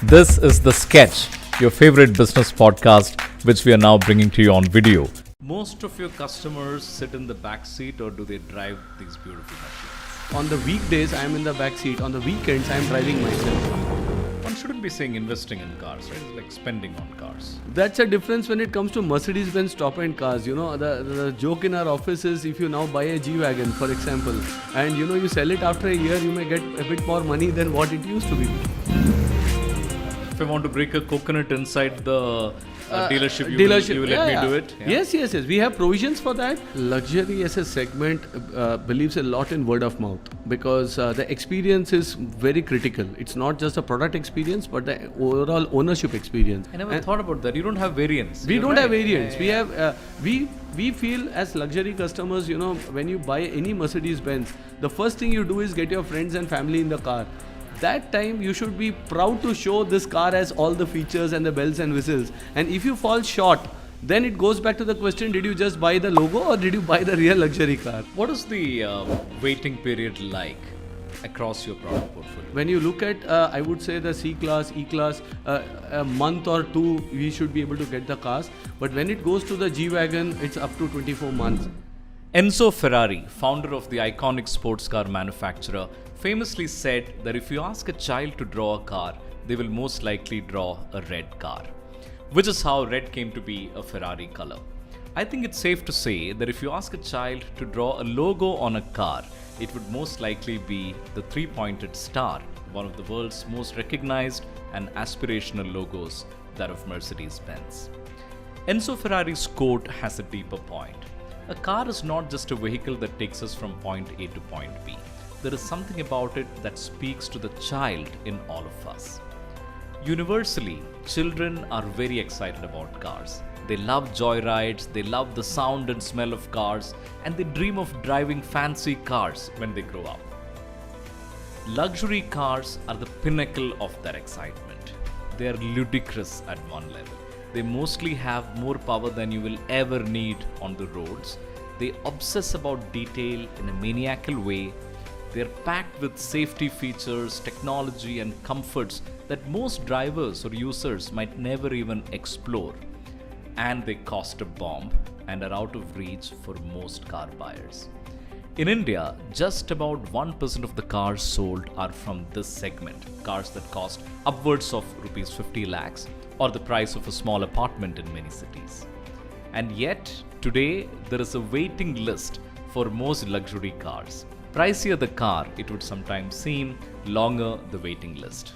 This is The Sketch, your favorite business podcast, which we are now bringing to you on video. Most of your customers sit in the back seat, or do they drive these beautiful machines? On the weekdays, I am in the back seat. On the weekends, I am driving myself. One shouldn't be saying investing in cars, right? It's like spending on cars. That's a difference when it comes to Mercedes-Benz top-end cars. You know, the joke in our office is if you now buy a G-Wagon, for example, and you sell it after a year, you may get a bit more money than what it used to be. If I want to break a coconut inside the dealership, you will let me do it? Yeah. Yes. We have provisions for that. Luxury as a segment believes a lot in word of mouth because the experience is very critical. It's not just a product experience, but the overall ownership experience. I never thought about that. You don't have variants. We don't have variants. We have we feel as luxury customers, when you buy any Mercedes-Benz, the first thing you do is get your friends and family in the car. That time you should be proud to show this car has all the features and the bells and whistles. And if you fall short, then it goes back to the question, did you just buy the logo or did you buy the real luxury car? What is the waiting period like across your product portfolio? When you look at, I would say the C-Class, E-Class, a month or two, we should be able to get the cars. But when it goes to the G-Wagon, it's up to 24 months. Enzo Ferrari, founder of the iconic sports car manufacturer, famously said that if you ask a child to draw a car, they will most likely draw a red car, which is how red came to be a Ferrari color. I think it's safe to say that if you ask a child to draw a logo on a car, it would most likely be the three-pointed star, one of the world's most recognized and aspirational logos, that of Mercedes-Benz. Enzo Ferrari's quote has a deeper point. A car is not just a vehicle that takes us from point A to point B. There is something about it that speaks to the child in all of us. Universally, children are very excited about cars. They love joyrides, they love the sound and smell of cars, and they dream of driving fancy cars when they grow up. Luxury cars are the pinnacle of their excitement. They are ludicrous at one level. They mostly have more power than you will ever need on the roads. They obsess about detail in a maniacal way. They're packed with safety features, technology, and comforts that most drivers or users might never even explore. And they cost a bomb and are out of reach for most car buyers. In India, just about 1% of the cars sold are from this segment, cars that cost upwards of rupees 50 lakhs or the price of a small apartment in many cities. And yet, today, there is a waiting list for most luxury cars. Pricier the car, it would sometimes seem, longer the waiting list.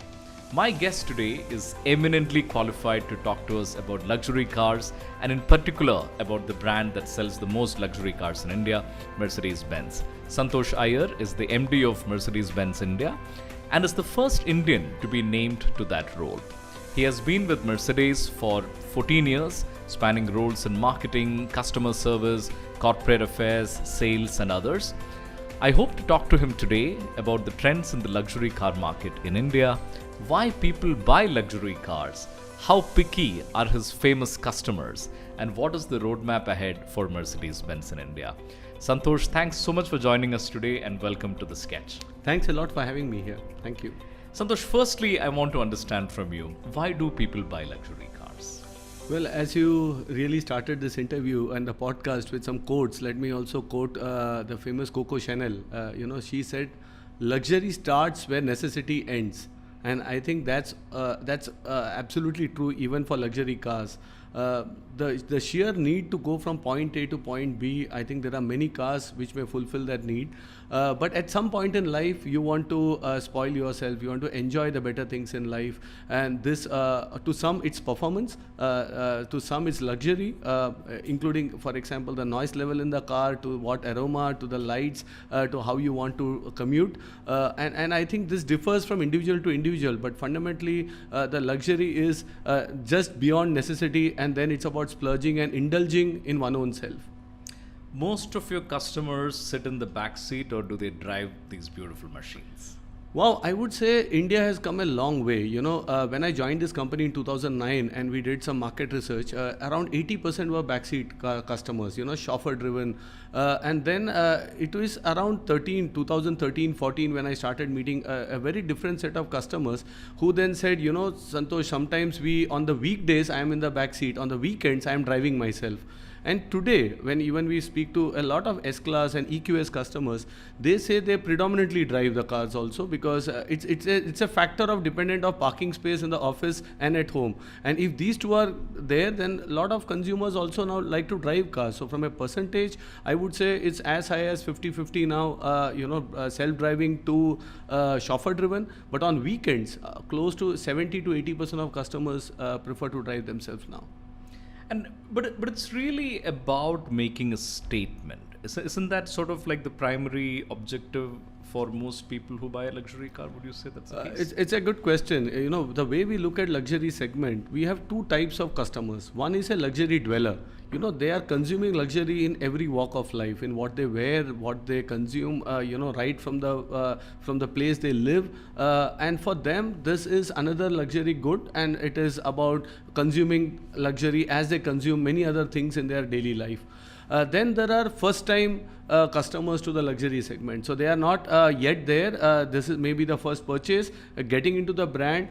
My guest today is eminently qualified to talk to us about luxury cars and in particular about the brand that sells the most luxury cars in India, Mercedes-Benz. Santosh Iyer is the MD of Mercedes-Benz India and is the first Indian to be named to that role. He has been with Mercedes for 14 years, spanning roles in marketing, customer service, corporate affairs, sales, and others. I hope to talk to him today about the trends in the luxury car market in India, why people buy luxury cars, how picky are his famous customers, and what is the roadmap ahead for Mercedes-Benz in India. Santosh, thanks so much for joining us today and welcome to The Sketch. Thanks a lot for having me here. Thank you. Santosh, firstly, I want to understand from you, why do people buy luxury cars? Well, as you really started this interview and the podcast with some quotes, let me also quote the famous Coco Chanel. She said, "Luxury starts where necessity ends." And I think that's absolutely true even for luxury cars. The sheer need to go from point A to point B, I think there are many cars which may fulfill that need. But at some point in life, you want to spoil yourself. You want to enjoy the better things in life. And this, to some, it's performance. To some, it's luxury, including, for example, the noise level in the car, to what aroma, to the lights, to how you want to commute. And I think this differs from individual to individual. But fundamentally, the luxury is just beyond necessity. And then it's about splurging and indulging in one's own self. Most of your customers sit in the back seat, or do they drive these beautiful machines? Wow, I would say India has come a long way. When I joined this company in 2009 and we did some market research, around 80% were backseat customers, chauffeur driven. And then it was around 2013, 14 when I started meeting a very different set of customers who then said, Santosh, sometimes on the weekdays, I am in the backseat. On the weekends, I am driving myself. And today, when even we speak to a lot of S-Class and EQS customers, they say they predominantly drive the cars also because it's a factor of dependent of parking space in the office and at home. And if these two are there, then a lot of consumers also now like to drive cars. So from a percentage, I would say it's as high as 50-50 now, self-driving to chauffeur-driven. But on weekends, close to 70 to 80% of customers prefer to drive themselves now. But it's really about making a statement. Isn't that sort of like the primary objective for most people who buy a luxury car? Would you say that's the case? It's a good question. The way we look at luxury segment, we have two types of customers. One is a luxury dweller. They are consuming luxury in every walk of life, in what they wear, what they consume, right from the place they live. And for them, this is another luxury good, and it is about consuming luxury as they consume many other things in their daily life. Then there are first-time customers to the luxury segment. So they are not yet there. This is maybe the first purchase, getting into the brand.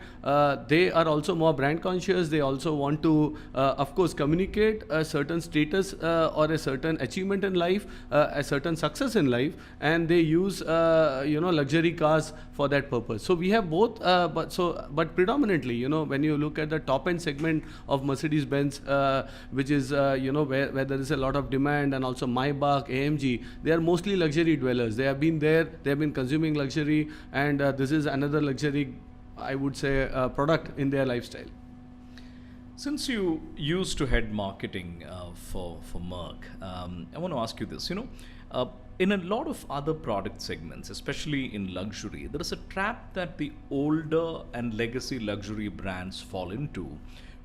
They are also more brand conscious. They also want to, of course, communicate a certain status or a certain achievement in life, a certain success in life, and they use luxury cars for that purpose. So we have both, but predominantly, when you look at the top end segment of Mercedes-Benz, which is where there is a lot of demand, and also Maybach, AMG, they are mostly luxury dwellers. They have been there, they have been consuming luxury, and this is another luxury, I would say, product in their lifestyle. Since you used to head marketing for Merck, I want to ask you this. In a lot of other product segments, especially in luxury, there is a trap that the older and legacy luxury brands fall into,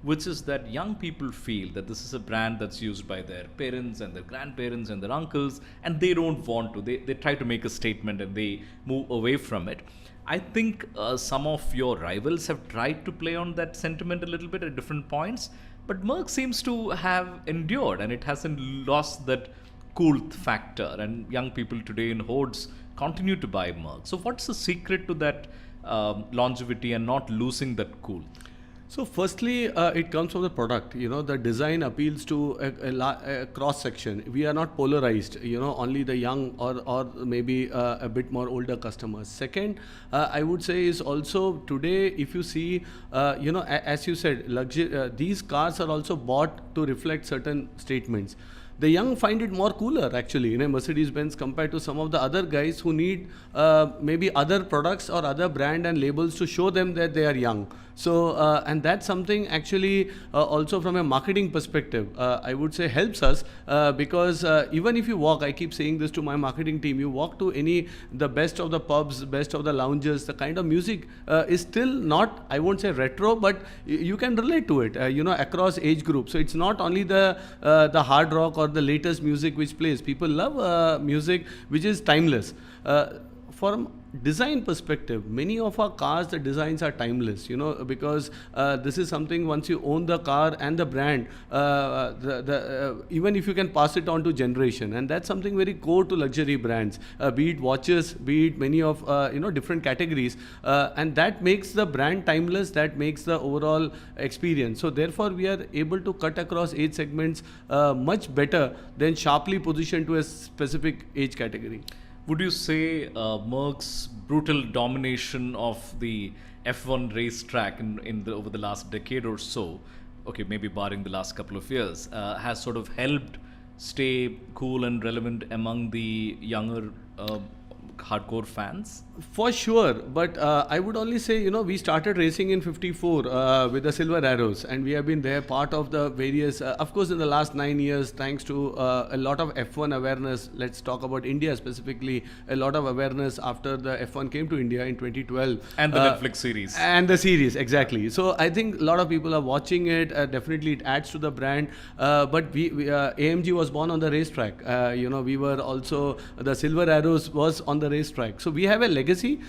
which is that young people feel that this is a brand that's used by their parents and their grandparents and their uncles, and they don't want to. They try to make a statement and they move away from it. I think some of your rivals have tried to play on that sentiment a little bit at different points, but Merck seems to have endured and it hasn't lost that cool factor, and young people today in hordes continue to buy Merck. So what's the secret to that longevity and not losing that cool? So firstly, it comes from the product. The design appeals to a cross section. We are not polarized, only the young or maybe a bit more older customers. Second, I would say is also today, if you see, as you said, these cars are also bought to reflect certain statements. The young find it more cooler actually in a Mercedes-Benz compared to some of the other guys who need maybe other products or other brand and labels to show them that they are young. So, and that's something actually also from a marketing perspective, I would say helps us because even if you walk, I keep saying this to my marketing team, you walk to the best of the pubs, best of the lounges, the kind of music is still not, I won't say retro, but you can relate to it, across age groups. So it's not only the hard rock or the latest music which plays. People love music which is timeless. From design perspective, many of our cars, the designs are timeless, because this is something once you own the car and the brand, even if you can pass it on to generation, and that's something very core to luxury brands, be it watches, be it many of different categories, and that makes the brand timeless, that makes the overall experience. So therefore we are able to cut across age segments much better than sharply positioned to a specific age category. Would you say Merck's brutal domination of the F1 racetrack over the last decade or so, okay, maybe barring the last couple of years, has sort of helped stay cool and relevant among the younger hardcore fans? For sure, but I would only say, we started racing in 54 with the Silver Arrows, and we have been there part of the various, of course in the last 9 years, thanks to a lot of F1 awareness. Let's talk about India specifically, a lot of awareness after the F1 came to India in 2012. And the Netflix series. And the series, exactly. So I think a lot of people are watching it, definitely it adds to the brand, but AMG was born on the racetrack. We were also, the Silver Arrows was on the racetrack. So we have a legacy.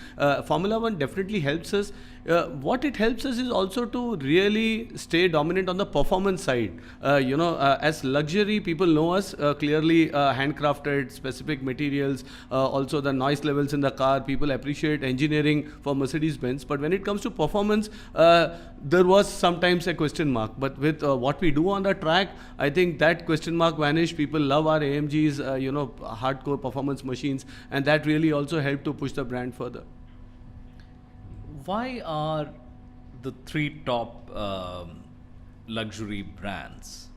Formula One definitely helps us. What it helps us is also to really stay dominant on the performance side. As luxury, people know us clearly, handcrafted, specific materials, also the noise levels in the car. People appreciate engineering for Mercedes-Benz. But when it comes to performance, there was sometimes a question mark. But with what we do on the track, I think that question mark vanished. People love our AMGs, hardcore performance machines, and that really also helped to push the brand further. Why are the three top luxury brands,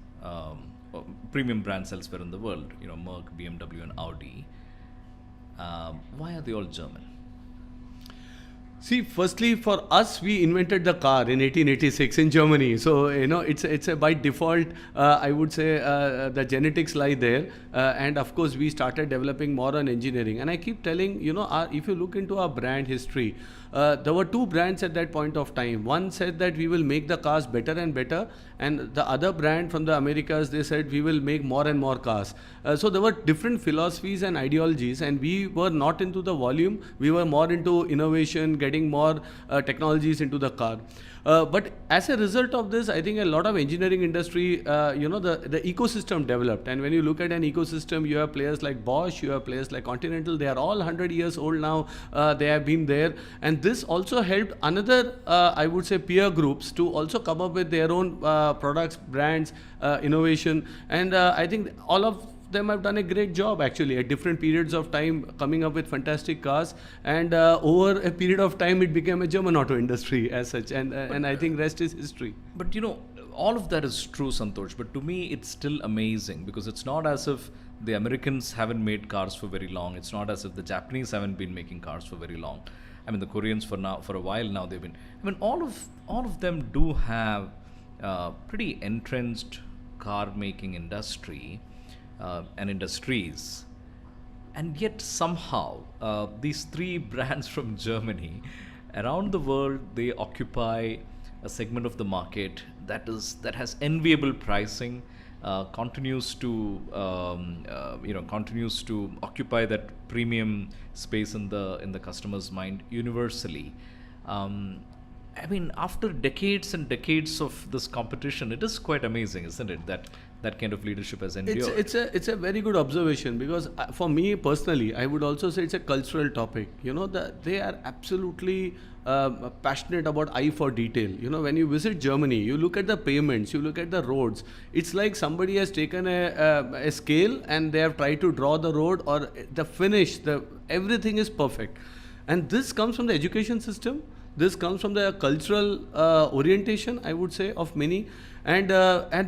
premium brands elsewhere in the world, Merc, BMW, and Audi, why are they all German? See, firstly, for us, we invented the car in 1886 in Germany. So, it's a by default, I would say the genetics lie there. And of course, we started developing more on engineering. And I keep telling, if you look into our brand history, there were two brands at that point of time. One said that we will make the cars better and better. And the other brand from the Americas, they said we will make more and more cars. So there were different philosophies and ideologies, and we were not into the volume. We were more into innovation, getting more technologies into the car. But as a result of this, I think a lot of engineering industry, the ecosystem developed. And when you look at an ecosystem, you have players like Bosch, you have players like Continental. They are all 100 years old now. They have been there. And this also helped another, I would say, peer groups to also come up with their own products, brands, innovation. And I think all of them have done a great job actually at different periods of time coming up with fantastic cars, and over a period of time it became a German auto industry as such, and I think rest is history. But all of that is true, Santosh, but to me it's still amazing because it's not as if the Americans haven't made cars for very long. It's not as if the Japanese haven't been making cars for very long. I mean, the Koreans for a while now they've been. I mean, all of them do have pretty entrenched car making industry and industries, and yet somehow these three brands from Germany around the world, they occupy a segment of the market that has enviable pricing, continues to occupy that premium space in the customer's mind universally. I mean, after decades and decades of this competition, it is quite amazing, isn't it, that kind of leadership has endured? It's a very good observation, because for me personally, I would also say it's a cultural topic. That they are absolutely passionate about eye for detail. When you visit Germany, you look at the pavements, you look at the roads. It's like somebody has taken a scale and they have tried to draw the road, or the finish, everything is perfect. And this comes from the education system. This comes from the cultural orientation, I would say, of many, and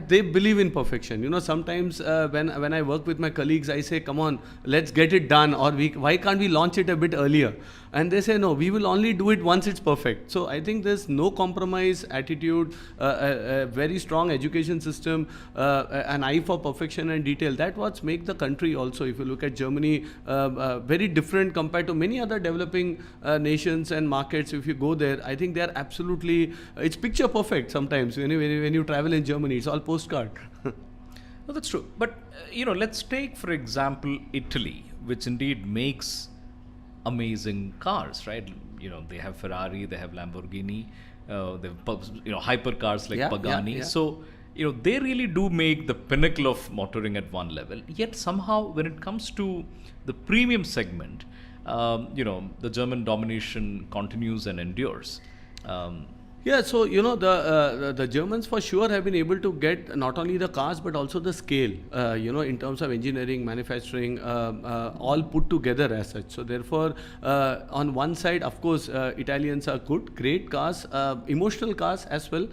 they believe in perfection. Sometimes when I work with my colleagues, I say, "Come on, let's get it done," or why can't we launch it a bit earlier? And they say, "No, we will only do it once it's perfect." So I think there's no compromise attitude, a very strong education system, an eye for perfection and detail. That's what makes the country also, if you look at Germany, very different compared to many other developing nations and markets. If you go there, I think they're absolutely, it's picture perfect sometimes. When you travel in Germany, it's all postcard. No, that's true. But, let's take, for example, Italy, which indeed makes amazing cars, right? They have Ferrari, they have Lamborghini, they have hypercars like Pagani. So, they really do make the pinnacle of motoring at one level. Yet somehow, when it comes to the premium segment, the German domination continues and endures. So the Germans for sure have been able to get not only the cars but also the scale, in terms of engineering, manufacturing, all put together as such. So therefore, on one side, of course, Italians are good, great cars, emotional cars as well,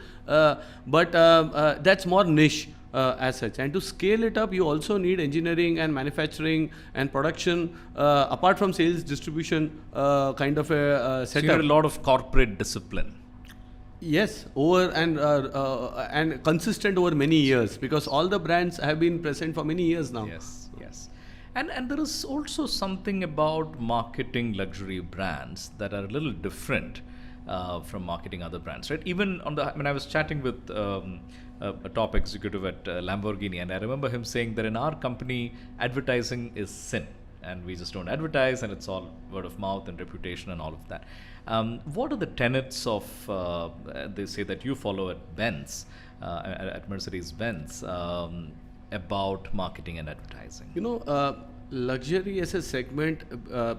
but that's more niche. As such, and to scale it up, you also need engineering and manufacturing and production, apart from sales, distribution, kind of a setup. So you need a lot of corporate discipline. Yes, over and consistent over many years, because all the brands have been present for many years now. Yes. And there is also something about marketing luxury brands that are a little different from marketing other brands, right? Even I was chatting with a top executive at Lamborghini, and I remember him saying that in our company, advertising is sin. and we just don't advertise, and it's all word of mouth and reputation and all of that. What are the tenets of, they say that you follow at Benz, at Mercedes-Benz, about marketing and advertising? Luxury as a segment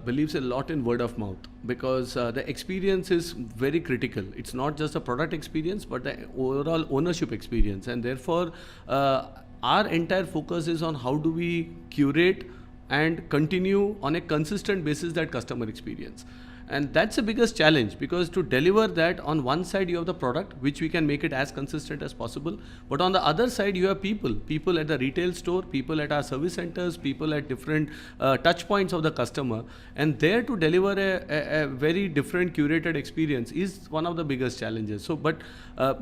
believes a lot in word of mouth, because the experience is very critical. It's not just a product experience, but the overall ownership experience. And therefore, our entire focus is on how do we curate and continue on a consistent basis that customer experience. And that's the biggest challenge, because to deliver that, on one side you have the product, which we can make it as consistent as possible, but on the other side you have people at the retail store, people at our service centers, people at different touch points of the customer, and there to deliver a very different curated experience is one of the biggest challenges. So, but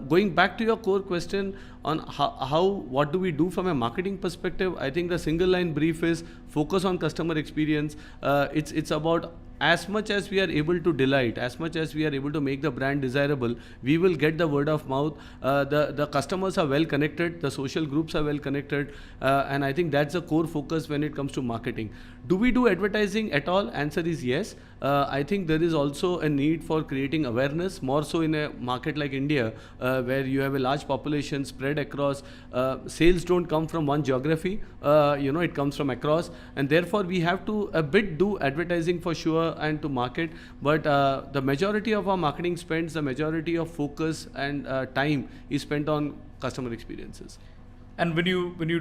going back to your core question on what do we do from a marketing perspective, I think the single line brief is focus on customer experience. It's about, as much as we are able to delight, as much as we are able to make the brand desirable, we will get the word of mouth. The customers are well connected, the social groups are well connected, and I think that's the core focus when it comes to marketing. Do we do advertising at all? Answer is yes. I think there is also a need for creating awareness, more so in a market like India, where you have a large population spread across. Sales don't come from one geography, it comes from across, and therefore we have to a bit do advertising for sure and to market, but the majority of our marketing spends, the majority of focus and time is spent on customer experiences. And when you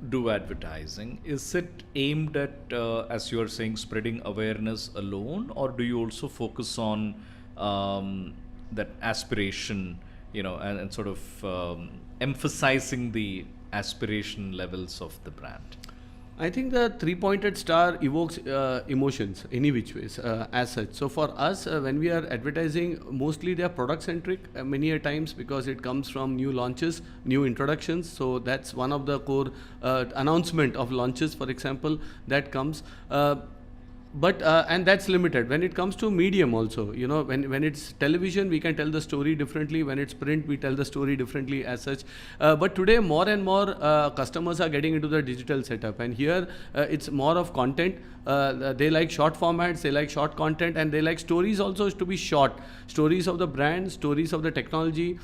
do advertising, is it aimed at, as you're saying, spreading awareness alone, or do you also focus on that aspiration, and sort of emphasizing the aspiration levels of the brand? I think the three-pointed star evokes emotions any which ways as such. So for us, when we are advertising, mostly they are product-centric many a times, because it comes from new launches, new introductions. So that's one of the core announcement of launches, for example, that comes. But and that's limited. When it comes to medium also, when it's television, we can tell the story differently. When it's print, we tell the story differently as such. But today, more and more customers are getting into the digital setup, and here it's more of content. They like short formats, they like short content, and they like stories also to be short. Stories of the brand, stories of the technology.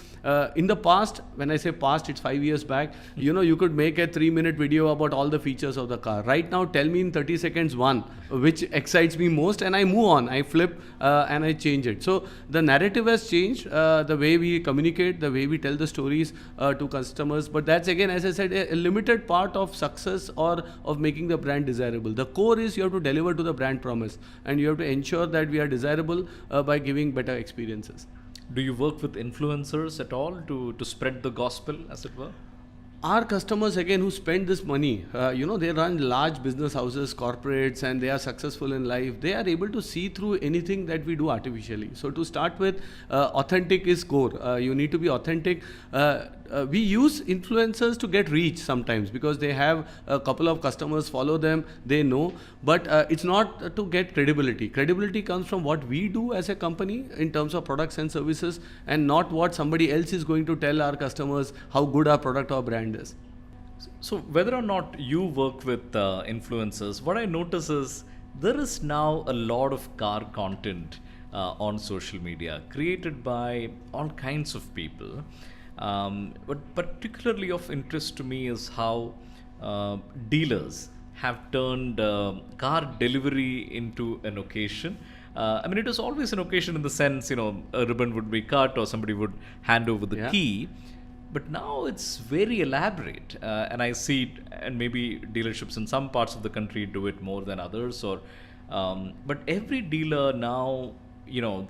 In the past, when I say past, it's 5 years back, you could make a 3-minute video about all the features of the car. Right now, tell me in 30 seconds one, which excites me most, and I move on, I flip and I change it. So the narrative has changed, the way we communicate, the way we tell the stories to customers. But that's, again, as I said, a limited part of success or of making the brand desirable. The core is you have to deliver to the brand promise, and you have to ensure that we are desirable by giving better experiences. Do you work with influencers at all to spread the gospel, as it were? Our customers, again, who spend this money, they run large business houses, corporates, and they are successful in life. They are able to see through anything that we do artificially. So to start with, authentic is core. You need to be authentic. We use influencers to get reach sometimes, because they have a couple of customers follow them, they know, but it's not to get credibility. Credibility comes from what we do as a company in terms of products and services, and not what somebody else is going to tell our customers how good our product or brand is. So whether or not you work with influencers, what I notice is there is now a lot of car content on social media created by all kinds of people. But particularly of interest to me is how dealers have turned car delivery into an occasion. It was always an occasion in the sense, a ribbon would be cut or somebody would hand over the key. But now it's very elaborate, and I see it, and maybe dealerships in some parts of the country do it more than others, but every dealer now, the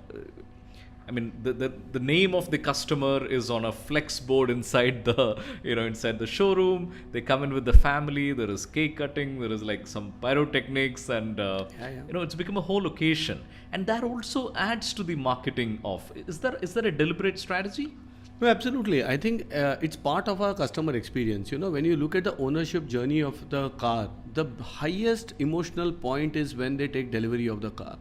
name of the customer is on a flex board inside the, inside the showroom. They come in with the family. There is cake cutting. There is like some pyrotechnics, and it's become a whole occasion. And that also adds to the marketing of. Is there a deliberate strategy? No, absolutely. I think it's part of our customer experience. When you look at the ownership journey of the car, the highest emotional point is when they take delivery of the car.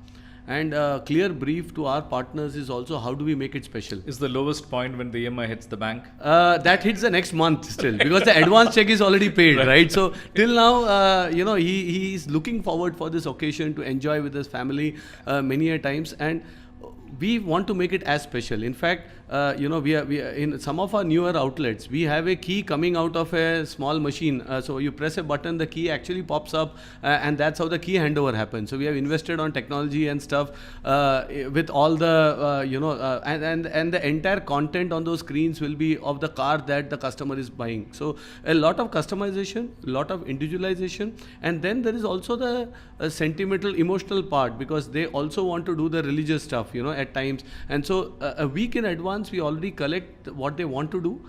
And a clear brief to our partners is also how do we make it special. Is the lowest point when the EMI hits the bank? That hits the next month still because the advance check is already paid, right? So till now, he is looking forward for this occasion to enjoy with his family many a times, and we want to make it as special. In fact, we are in some of our newer outlets, we have a key coming out of a small machine. So you press a button, the key actually pops up, and that's how the key handover happens. So we have invested on technology and stuff with all the, and the entire content on those screens will be of the car that the customer is buying. So a lot of customization, a lot of individualization, and then there is also the sentimental, emotional part, because they also want to do the religious stuff, at times. And so a week in advance, we already collect what they want to do,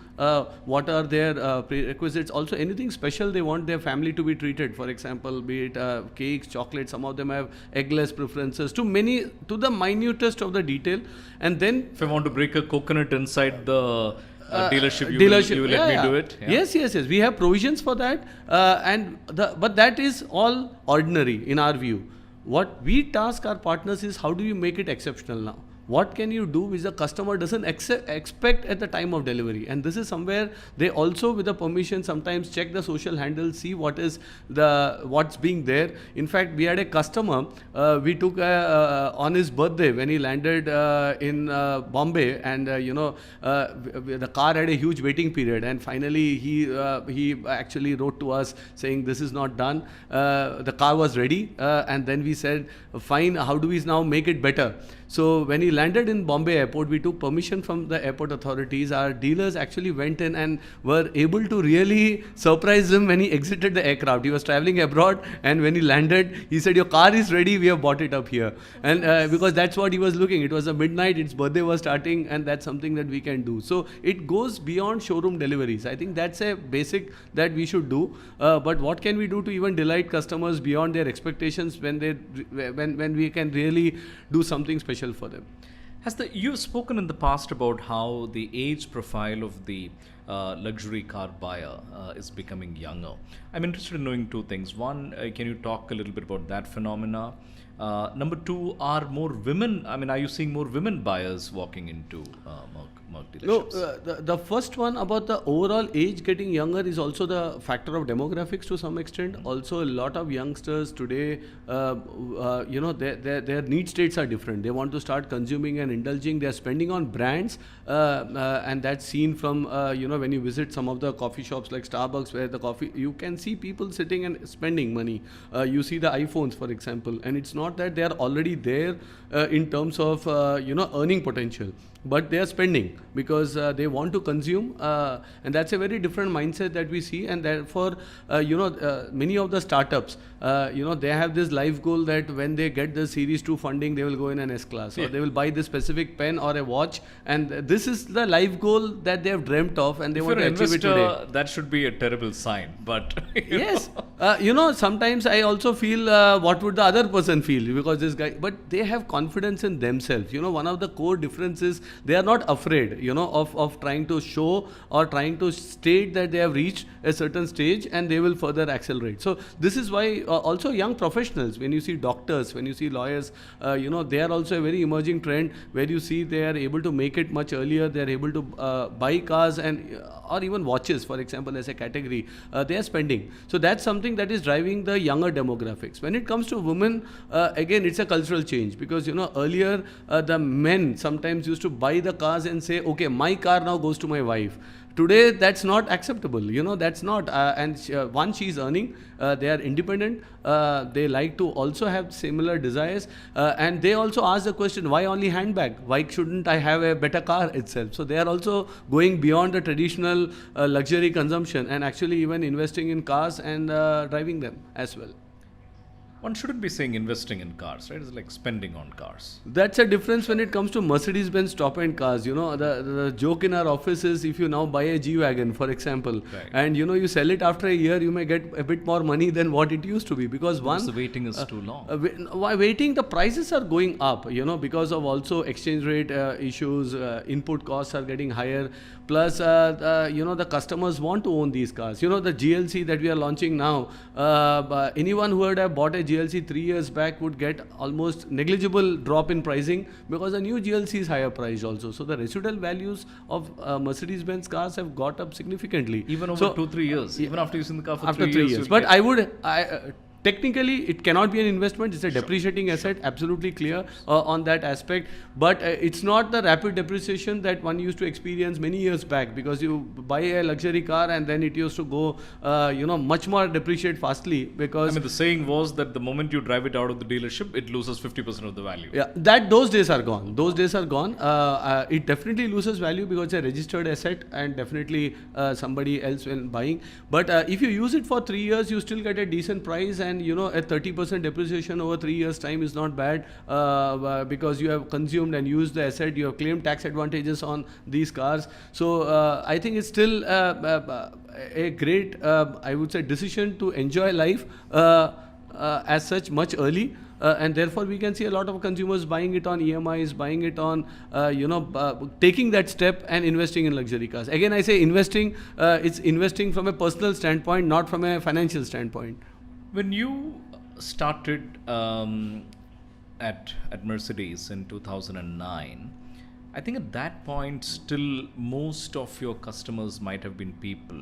what are their prerequisites, also anything special they want their family to be treated. For example, be it cakes, chocolates, some of them have eggless preferences, to the minutest of the detail. And then if I want to break a coconut inside the dealership, you will let me do it? Yeah. Yes. We have provisions for that. But that is all ordinary in our view. What we task our partners is how do you make it exceptional now? What can you do which the customer doesn't expect at the time of delivery? And this is somewhere they also, with the permission, sometimes check the social handles, see what's being there. In fact, we had a customer, we took on his birthday when he landed in Bombay, and the car had a huge waiting period, and finally he actually wrote to us saying this is not done. The car was ready, and then we said, fine, how do we now make it better? So when he landed in Bombay airport, we took permission from the airport authorities. Our dealers actually went in and were able to really surprise him when he exited the aircraft. He was traveling abroad, and when he landed, he said, your car is ready, we have bought it up here. And because that's what he was looking. It was a midnight, its birthday was starting, and that's something that we can do. So it goes beyond showroom deliveries. I think that's a basic that we should do. But what can we do to even delight customers beyond their expectations when we can really do something special for them? You've spoken in the past about how the age profile of the luxury car buyer is becoming younger. I'm interested in knowing two things. One, can you talk a little bit about that phenomena? Number two, are you seeing more women buyers walking into Merc dealerships? No, the first one about the overall age getting younger is also the factor of demographics to some extent. Mm-hmm. Also, a lot of youngsters today, their need states are different. They want to start consuming and indulging. They are spending on brands, and that's seen from when you visit some of the coffee shops like Starbucks, where the coffee, you can see people sitting and spending money. You see the iPhones, for example, and it's not that they are already there in terms of earning potential, but they are spending because they want to consume, and that's a very different mindset that we see. And therefore, many of the startups, they have this life goal that when they get the Series 2 funding, they will go in an S-Class, or they will buy this specific pen or a watch, and this is the life goal that they have dreamt of, and they want to achieve it today. That should be a terrible sign, but yes. Sometimes I also feel what would the other person feel, because this guy, but they have confidence in themselves. One of the core differences, they are not afraid, of trying to show or trying to state that they have reached a certain stage, and they will further accelerate. So this is why also young professionals, when you see doctors, when you see lawyers, they are also a very emerging trend where you see they are able to make it much earlier. They are able to buy cars or even watches, for example, as a category. They are spending. So that's something that is driving the younger demographics. When it comes to women, again, it's a cultural change, because earlier the men sometimes used to buy the cars and say, okay, my car now goes to my wife. Today, that's not acceptable. That's not. Once she's earning, they are independent. They like to also have similar desires. And they also ask the question, why only handbag? Why shouldn't I have a better car itself? So they are also going beyond the traditional luxury consumption and actually even investing in cars and driving them as well. One shouldn't be saying investing in cars, right? It's like spending on cars. That's a difference when it comes to Mercedes-Benz top-end cars. The joke in our office is, if you now buy a G-Wagon, for example, right, and you sell it after a year, you may get a bit more money than what it used to be, because the waiting is too long. The prices are going up, because of also exchange rate issues, input costs are getting higher. Plus, the customers want to own these cars. The GLC that we are launching now, anyone who would have bought a GLC 3 years back would get almost negligible drop in pricing because the new GLC is higher priced also. So the residual values of Mercedes-Benz cars have got up significantly. Even over 2-3 years. Even after using the car for after 3 years. But technically, it cannot be an investment. It's a depreciating asset, absolutely clear on that aspect. But it's not the rapid depreciation that one used to experience many years back, because you buy a luxury car and then it used to go, much more depreciate fastly. Because the saying was that the moment you drive it out of the dealership, it loses 50% of the value. Yeah, those days are gone. Those days are gone. It definitely loses value because it's a registered asset, and definitely somebody else when buying. But if you use it for 3 years, you still get a decent price. And a 30% depreciation over 3 years time is not bad, because you have consumed and used the asset, you have claimed tax advantages on these cars. So I think it's still a great, I would say, decision to enjoy life as such much early. And therefore we can see a lot of consumers buying it on EMIs, buying it on, taking that step and investing in luxury cars. Again, I say investing, it's investing from a personal standpoint, not from a financial standpoint. When you started at Mercedes in 2009, I think at that point still most of your customers might have been people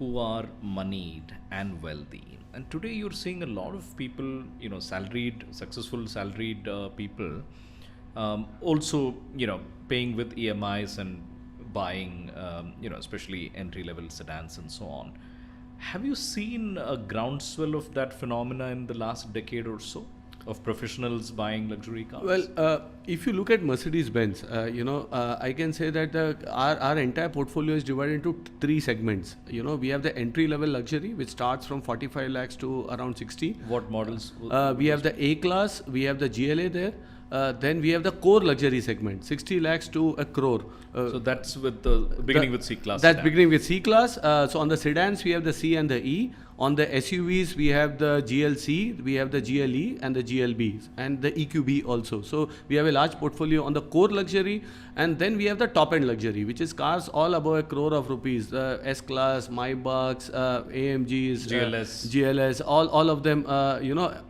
who are moneyed and wealthy. And today you're seeing a lot of people, successful salaried people, also, paying with EMIs and buying, especially entry-level sedans and so on. Have you seen a groundswell of that phenomena in the last decade or so, of professionals buying luxury cars? Well, if you look at Mercedes-Benz, I can say that our entire portfolio is divided into 3 segments. We have the entry-level luxury, which starts from 45 lakhs to around 60. What models? We have the A-Class, we have the GLA there. Then we have the core luxury segment, 60 lakhs to a crore. So that's with the beginning with C-Class. That's sedan. Beginning with C-Class. So on the sedans, we have the C and the E. On the SUVs, we have the GLC, we have the GLE and the GLB and the EQB also. So we have a large portfolio on the core luxury, and then we have the top-end luxury, which is cars all above a crore of rupees. S-Class, Maybachs, AMGs, GLS, all of them.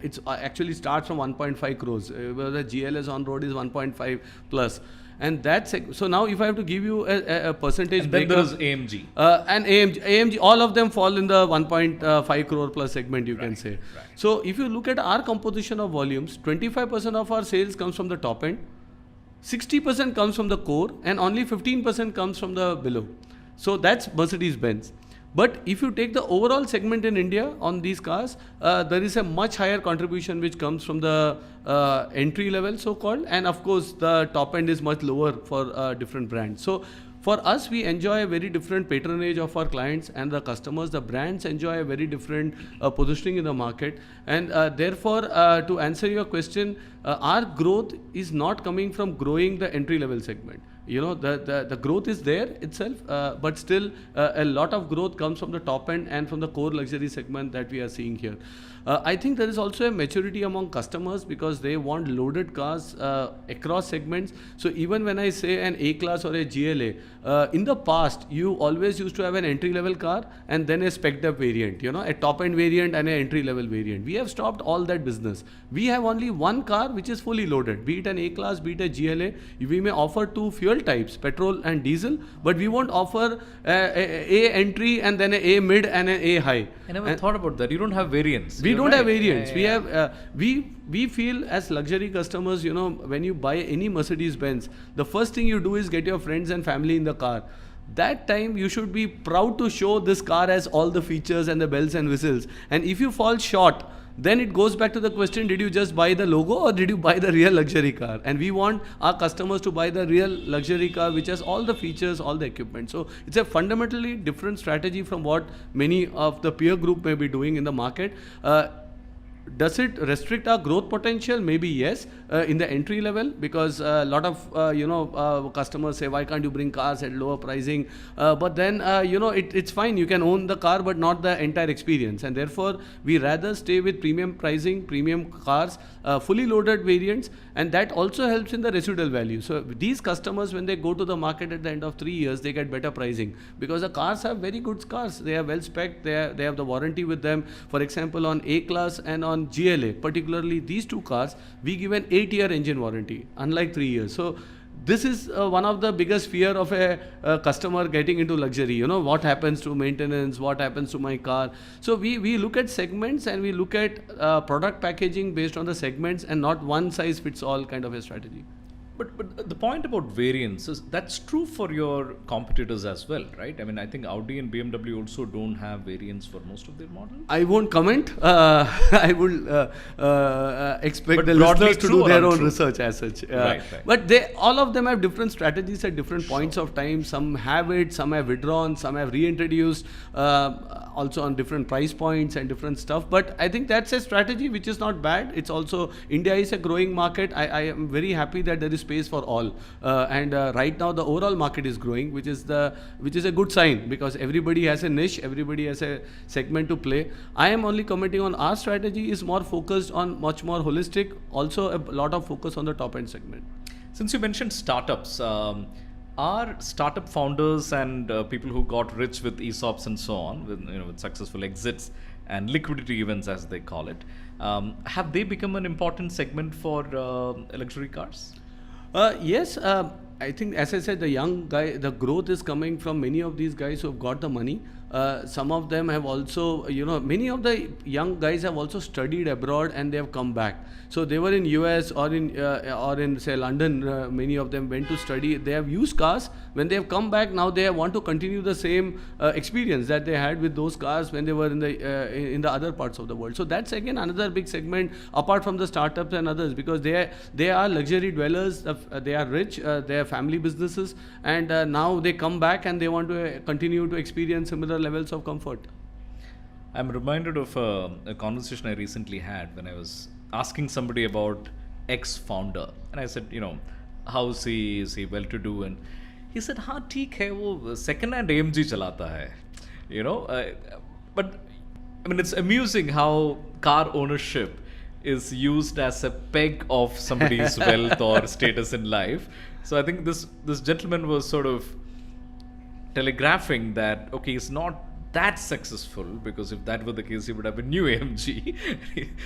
It's actually starts from 1.5 crores. The GLS on road is 1.5 plus. And so now if I have to give you a percentage breakup, then there is AMG. And AMG, all of them fall in the 1.5 crore plus segment, you can say. Right. So if you look at our composition of volumes, 25% of our sales comes from the top end, 60% comes from the core, and only 15% comes from the below. So that's Mercedes-Benz. But if you take the overall segment in India on these cars, there is a much higher contribution which comes from the entry level, so-called, and of course the top end is much lower for different brands. So for us, we enjoy a very different patronage of our clients and the customers. The brands enjoy a very different positioning in the market, and therefore, to answer your question, our growth is not coming from growing the entry level segment. The growth is there itself, but still a lot of growth comes from the top end and from the core luxury segment that we are seeing here. I think there is also a maturity among customers because they want loaded cars across segments. So even when I say an A-Class or a GLA, in the past, you always used to have an entry-level car and then a spec'd-up variant, a top-end variant and an entry-level variant. We have stopped all that business. We have only one car which is fully loaded, be it an A-Class, be it a GLA. We may offer 2 fuel types, petrol and diesel, but we won't offer a entry and then a mid and an A high. I never thought about that. You don't have variants. We don't have variants. We have we feel as luxury customers, when you buy any Mercedes-Benz, the first thing you do is get your friends and family in the car. That time you should be proud to show this car has all the features and the bells and whistles. And if you fall short, then it goes back to the question, did you just buy the logo or did you buy the real luxury car? And we want our customers to buy the real luxury car which has all the features, all the equipment. So it's a fundamentally different strategy from what many of the peer group may be doing in the market. Does it restrict our growth potential? Maybe yes, in the entry level, because a lot of customers say, why can't you bring cars at lower pricing? But then it's fine. You can own the car, but not the entire experience. And therefore, we rather stay with premium pricing, premium cars, fully loaded variants, and that also helps in the residual value. So these customers, when they go to the market at the end of 3 years, they get better pricing because the cars are very good cars. They are well spec'd. They have the warranty with them. For example, on A-Class and on on GLA, particularly these two cars, we give an 8-year engine warranty, unlike 3 years. So this is one of the biggest fear of a customer getting into luxury. You know, what happens to maintenance, what happens to my car. So we look at segments and we look at product packaging based on the segments and not one size fits all kind of a strategy. But the point about variance is that's true for your competitors as well, right? I mean, I think Audi and BMW also don't have variants for most of their models. I won't comment. I would expect But the broadly listeners to true do or their own untrue? research as such. Right. But all of them have different strategies at different points of time. Some have it, some have withdrawn, some have reintroduced, also on different price points and different stuff. But I think that's a strategy which is not bad. It's also, India is a growing market. I am very happy that there is space for all. And right now the overall market is growing, which is a good sign, because everybody has a niche, everybody has a segment to play. I am only commenting on our strategy is more focused on much more holistic, also a lot of focus on the top end segment. Since you mentioned startups, are startup founders and people who got rich with ESOPs and so on, with successful exits and liquidity events as they call it, have they become an important segment for luxury cars? Yes, I think, as I said, the growth is coming from many of these guys who have got the money. Some of them have also, many of the young guys have also studied abroad and they have come back. So they were in US or in say London. Many of them went to study. They have used cars. When they have come back, now they want to continue the same experience that they had with those cars when they were in the other parts of the world. So that's again another big segment apart from the startups and others, because they are luxury dwellers. They are rich. They have family businesses, and now they come back and they want to continue to experience similar levels of comfort. I'm reminded of a conversation I recently had when I was asking somebody about ex-founder, and I said, how is he well-to-do? And he said, हाँ ठीक है, वो second-hand AMG चलाता है, but I mean, it's amusing how car ownership is used as a peg of somebody's wealth or status in life. So I think this gentleman was sort of telegraphing that, okay, he's not that successful, because if that were the case, he would have a new AMG.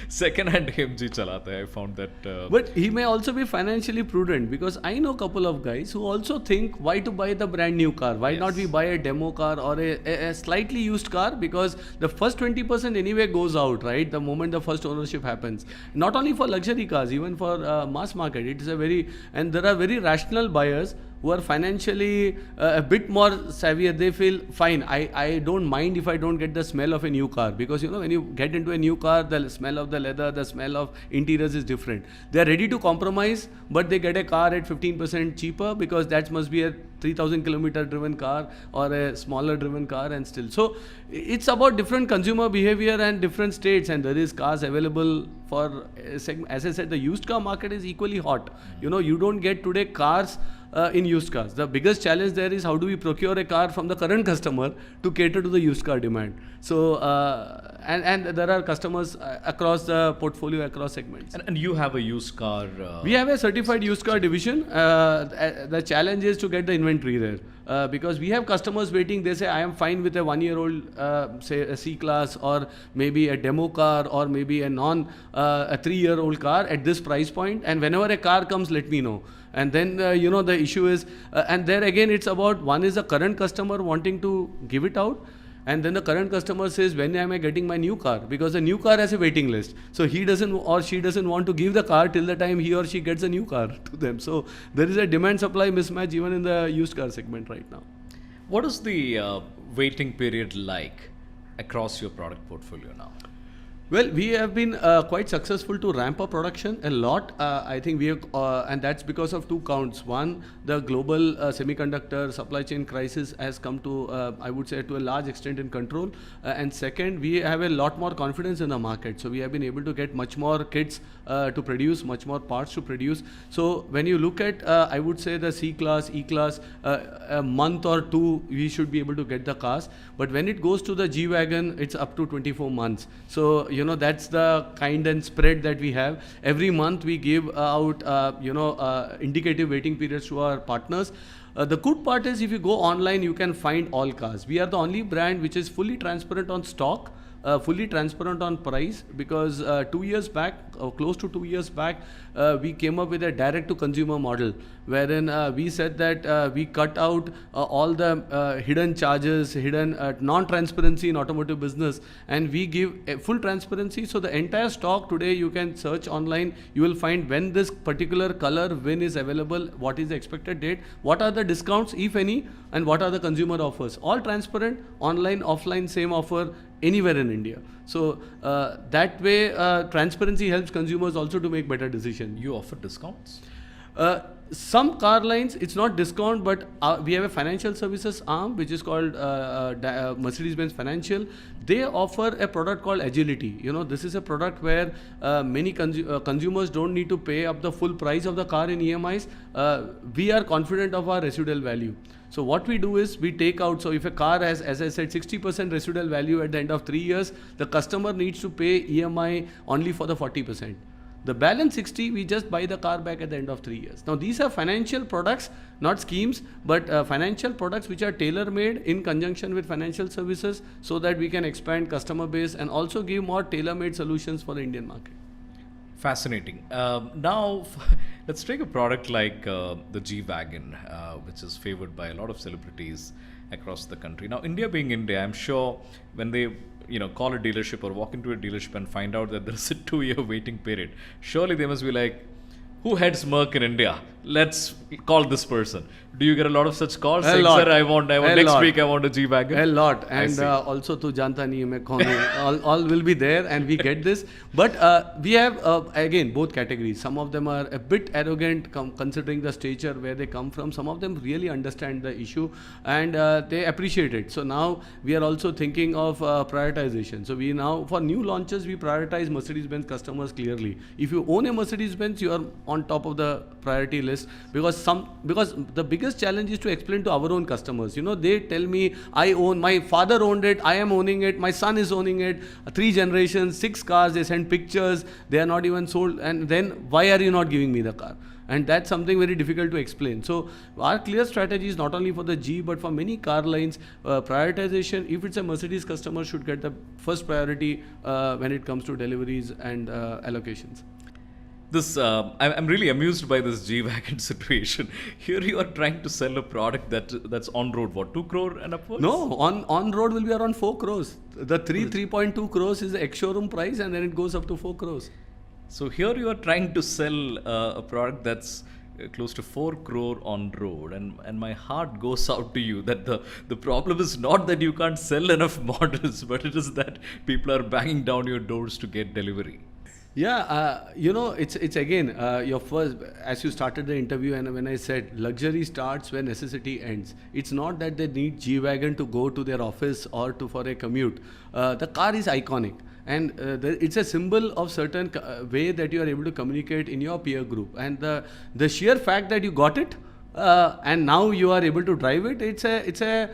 Second-hand AMG chalata hai. I found that. But he may also be financially prudent, because I know a couple of guys who also think, why to buy the brand new car? Why not we buy a demo car or a slightly used car? Because the first 20% anyway goes out, right? The moment the first ownership happens. Not only for luxury cars, even for mass market. It is and there are very rational buyers who are financially a bit more savvier. They feel, fine, I don't mind if I don't get the smell of a new car, because when you get into a new car, the smell of the leather, the smell of interiors is different. They are ready to compromise, but they get a car at 15% cheaper, because that must be a 3,000 kilometer driven car or a smaller driven car, and still. So it's about different consumer behavior and different states, and there is cars available for a segment. As I said, the used car market is equally hot. You don't get today cars in used cars. The biggest challenge there is, how do we procure a car from the current customer to cater to the used car demand? So and there are customers across the portfolio, across segments. And you have a used car. We have a certified used car division. The challenge is to get the inventory there, because we have customers waiting. They say, I am fine with a 1-year-old, say a C-class, or maybe a demo car, or maybe a 3-year-old car at this price point. And whenever a car comes, let me know. And then, the issue is, and there again, it's about, one is the current customer wanting to give it out. And then the current customer says, when am I getting my new car? Because the new car has a waiting list. So he doesn't or she doesn't want to give the car till the time he or she gets a new car to them. So there is a demand-supply mismatch even in the used car segment right now. What is the waiting period like across your product portfolio now? Well, we have been quite successful to ramp up production a lot. I think we have, and that's because of two counts. One, the global semiconductor supply chain crisis has come to, I would say, to a large extent in control. And second, we have a lot more confidence in the market. So we have been able to get much more kits to produce, much more parts to produce. So when you look at, I would say, the C-class, E-class, a month or two, we should be able to get the cars. But when it goes to the G-Wagon, it's up to 24 months. So, that's the kind and spread that we have. Every month we give out, indicative waiting periods to our partners. The good part is, if you go online, you can find all cars. We are the only brand which is fully transparent on stock. fully transparent on price, because 2 years back, close to 2 years back, we came up with a direct to consumer model, wherein we said that we cut out all the hidden charges, hidden non-transparency in automotive business, and we give a full transparency. So the entire stock today, you can search online, you will find when this particular color VIN is available, what is the expected date, what are the discounts if any, and what are the consumer offers. All transparent, online, offline, same offer anywhere in India. So that way transparency helps consumers also to make better decisions. You offer discounts? Some car lines, it's not discount, but we have a financial services arm which is called Mercedes-Benz Financial. They offer a product called Agility. This is a product where many consumers don't need to pay up the full price of the car in EMIs. We are confident of our residual value. So what we do is we take out, so if a car has, as I said, 60% residual value at the end of 3 years, the customer needs to pay EMI only for the 40%. The balance 60, we just buy the car back at the end of 3 years. Now these are financial products, not schemes, but financial products which are tailor-made in conjunction with financial services, so that we can expand customer base and also give more tailor-made solutions for the Indian market. Fascinating. Now, let's take a product like the G-Wagon, which is favored by a lot of celebrities across the country. Now, India being India, I'm sure when they call a dealership or walk into a dealership and find out that there's a 2-year waiting period, surely they must be like, who heads Merck in India? Let's call this person. Do you get a lot of such calls? A saying, lot. Sir, I want next week I want a G-Wagon. A lot. And also to Janta nahi main kaun hu. all will be there, and we get this. But we have, again, both categories. Some of them are a bit arrogant considering the stature where they come from. Some of them really understand the issue and they appreciate it. So now we are also thinking of prioritization. So we now, for new launches, we prioritize Mercedes-Benz customers clearly. If you own a Mercedes-Benz, you are on top of the priority list, because the biggest challenge is to explain to our own customers. They tell me, my father owned it, I am owning it, my son is owning it, 3 generations, 6 cars, they send pictures, they are not even sold, and then why are you not giving me the car? And that's something very difficult to explain. So our clear strategy is not only for the G, but for many car lines, prioritization. If it's a Mercedes customer, should get the first priority when it comes to deliveries and allocations. I'm really amused by this G-Wagon situation. Here you are trying to sell a product that's on road, what, 2 crore and upwards? No, on road will be around 4 crores. The 3.2 crores is the ex-showroom price, and then it goes up to 4 crores. So here you are trying to sell a product that's close to 4 crore on road, and my heart goes out to you that the problem is not that you can't sell enough models, but it is that people are banging down your doors to get delivery. Yeah, it's again, your first, as you started the interview, and when I said luxury starts where necessity ends. It's not that they need G-Wagon to go to their office or for a commute. The car is iconic. And it's a symbol of certain way that you are able to communicate in your peer group. And the sheer fact that you got it, and now you are able to drive it, it's a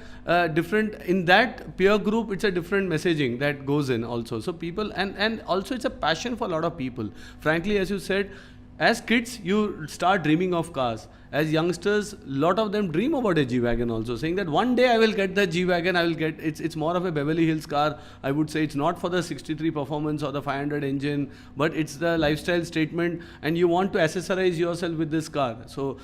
different, in that peer group, it's a different messaging that goes in also. So people, and also it's a passion for a lot of people. Frankly, as you said, as kids, you start dreaming of cars. As youngsters, lot of them dream about a G-Wagon also, saying that one day I will get the G-Wagon, it's more of a Beverly Hills car. I would say it's not for the 63 performance or the 500 engine, but it's the lifestyle statement, and you want to accessorize yourself with this car. So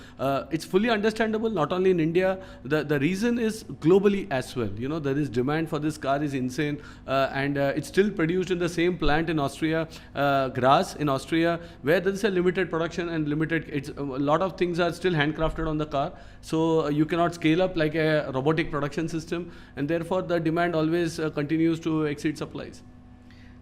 it's fully understandable, not only in India, the reason is globally as well. There is demand for this car is insane, and it's still produced in the same plant in Austria, Graz in Austria, where there is a limited production and a lot of things are still handcrafted on the car, so you cannot scale up like a robotic production system, and therefore the demand always continues to exceed supplies.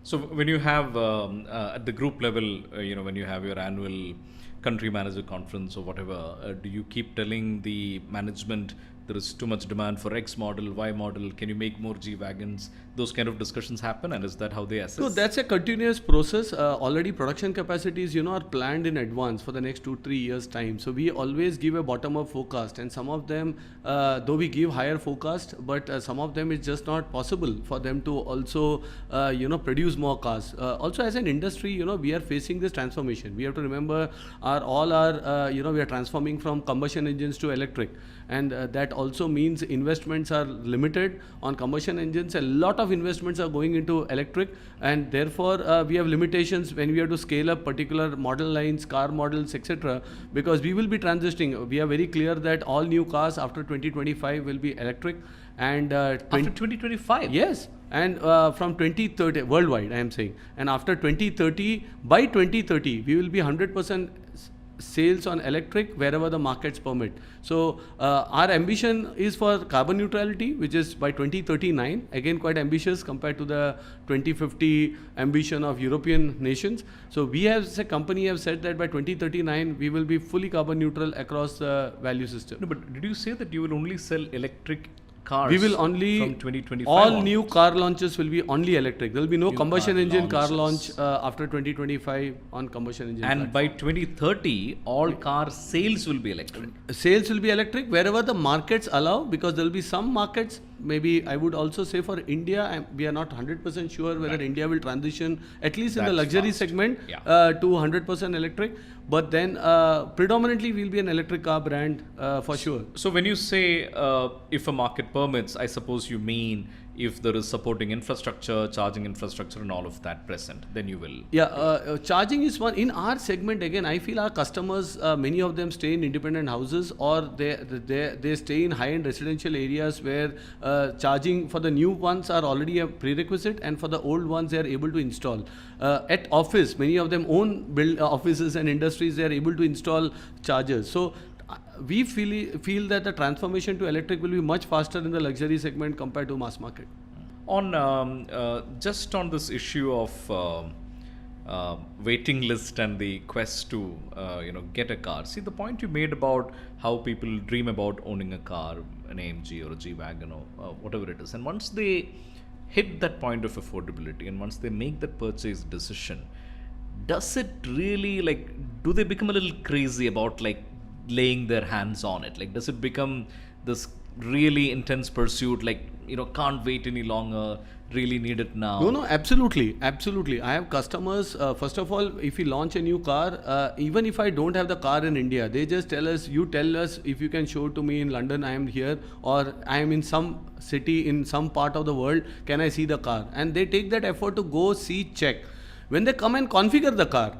So when you have at the group level, when you have your annual country manager conference or whatever, do you keep telling the management there is too much demand for X model, Y model, can you make more G-Wagons? Those kind of discussions happen, and is that how they assess? No, that's a continuous process. Already production capacities, are planned in advance for the next 2-3 years time. So we always give a bottom-up forecast, and some of them, though we give higher forecast, but some of them it's just not possible for them to also, produce more cars. Also as an industry, we are facing this transformation. We have to remember we are transforming from combustion engines to electric, and that also means investments are limited on combustion engines. A lot of investments are going into electric, and therefore we have limitations when we have to scale up particular model lines, car models, etc. Because we will be transitioning. We are very clear that all new cars after 2025 will be electric, and After 2025? yes, and from 2030 worldwide, I am saying, and after 2030, by 2030, we will be 100% sales on electric wherever the markets permit. So our ambition is for carbon neutrality, which is by 2039. Again, quite ambitious compared to the 2050 ambition of European nations. So we have, as a company, have said that by 2039 we will be fully carbon neutral across the value system. No, but did you say that you will only sell electric cars We will only, from 2025 all onwards? new car launches will be only electric. There will be no New combustion car engine car launches. launch after 2025 on combustion engine. And by 2030, all car sales will be electric. Sales will be electric wherever the markets allow, because there will be some markets, maybe I would also say for India, we are not 100% sure whether India will transition, at least in the That's luxury fast. segment, Yeah. to 100% electric. But then predominantly we'll be an electric car brand for sure. So when you say if a market permits, I suppose you mean if there is supporting infrastructure, charging infrastructure and all of that present, then you will. Yeah, charging is one. In our segment, again, I feel our customers, many of them stay in independent houses, or they stay in high-end residential areas where charging for the new ones are already a prerequisite, and for the old ones they are able to install. At office, many of them own build offices and industries, they are able to install chargers. So we feel that the transformation to electric will be much faster in the luxury segment compared to mass market. On just on this issue of waiting list and the quest to get a car. See the point you made about how people dream about owning a car, an AMG or a G-Wagon or whatever it is, and once they hit that point of affordability and once they make that purchase decision, does it really, like, do they become a little crazy about like laying their hands on it? Like, does it become this really intense pursuit, like, can't wait any longer, really need it now? No, absolutely. I have customers, first of all, if we launch a new car, even if I don't have the car in India, they just tell us, you tell us if you can show to me in London, I am here, or I am in some city in some part of the world, can I see the car? And they take that effort to go see, check. When they come and configure the car,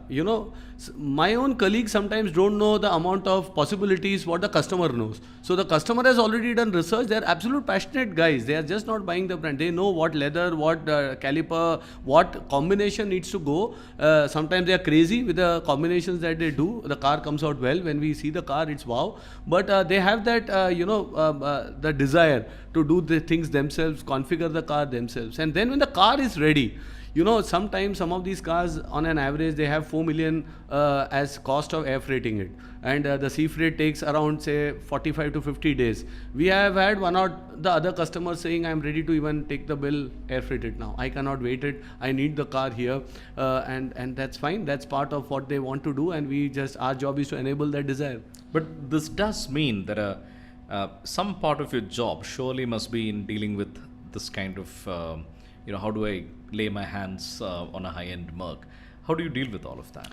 my own colleagues sometimes don't know the amount of possibilities what the customer knows. So the customer has already done research. They are absolute passionate guys. They are just not buying the brand. They know what leather, what caliper, what combination needs to go. Sometimes they are crazy with the combinations that they do. The car comes out well. When we see the car, it's wow. But they have that, the desire to do the things themselves, configure the car themselves. And then when the car is ready, sometimes some of these cars on an average, they have 4 million as cost of air freighting it. And the sea freight takes around, say, 45 to 50 days. We have had one or the other customers saying, I'm ready to even take the bill, air freight it now. I cannot wait it. I need the car here. And that's fine. That's part of what they want to do. And our job is to enable that desire. But this does mean that some part of your job surely must be in dealing with this kind of, how do I lay my hands on a high-end Merc? How do you deal with all of that?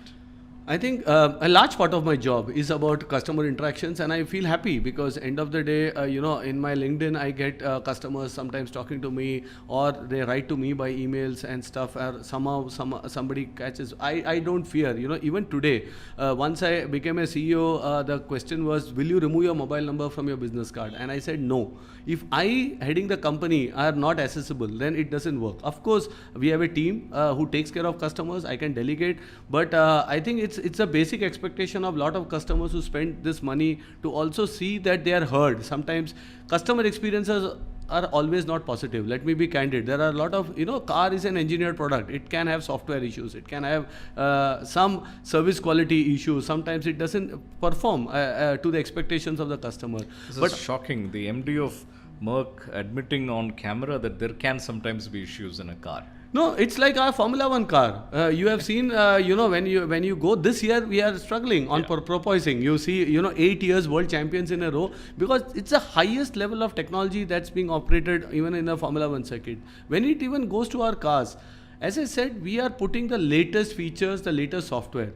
I think a large part of my job is about customer interactions, and I feel happy because end of the day, in my LinkedIn, I get customers sometimes talking to me, or they write to me by emails and stuff, or somehow somebody catches. I don't fear, even today, once I became a CEO, the question was, will you remove your mobile number from your business card? And I said, no. If I, heading the company, are not accessible, then it doesn't work. Of course, we have a team who takes care of customers. I can delegate, but I think it's a basic expectation of a lot of customers who spend this money to also see that they are heard. Sometimes customer experiences are always not positive. Let me be candid. There are a lot of, car is an engineered product. It can have software issues. It can have some service quality issues. Sometimes it doesn't perform to the expectations of the customer. This is shocking. The MD of Merck admitting on camera that there can sometimes be issues in a car. No, it's like our Formula 1 car. You have seen, when you go this year, we are struggling on porpoising. You see, 8 years world champions in a row, because it's the highest level of technology that's being operated even in a Formula 1 circuit. When it even goes to our cars, as I said, we are putting the latest features, the latest software.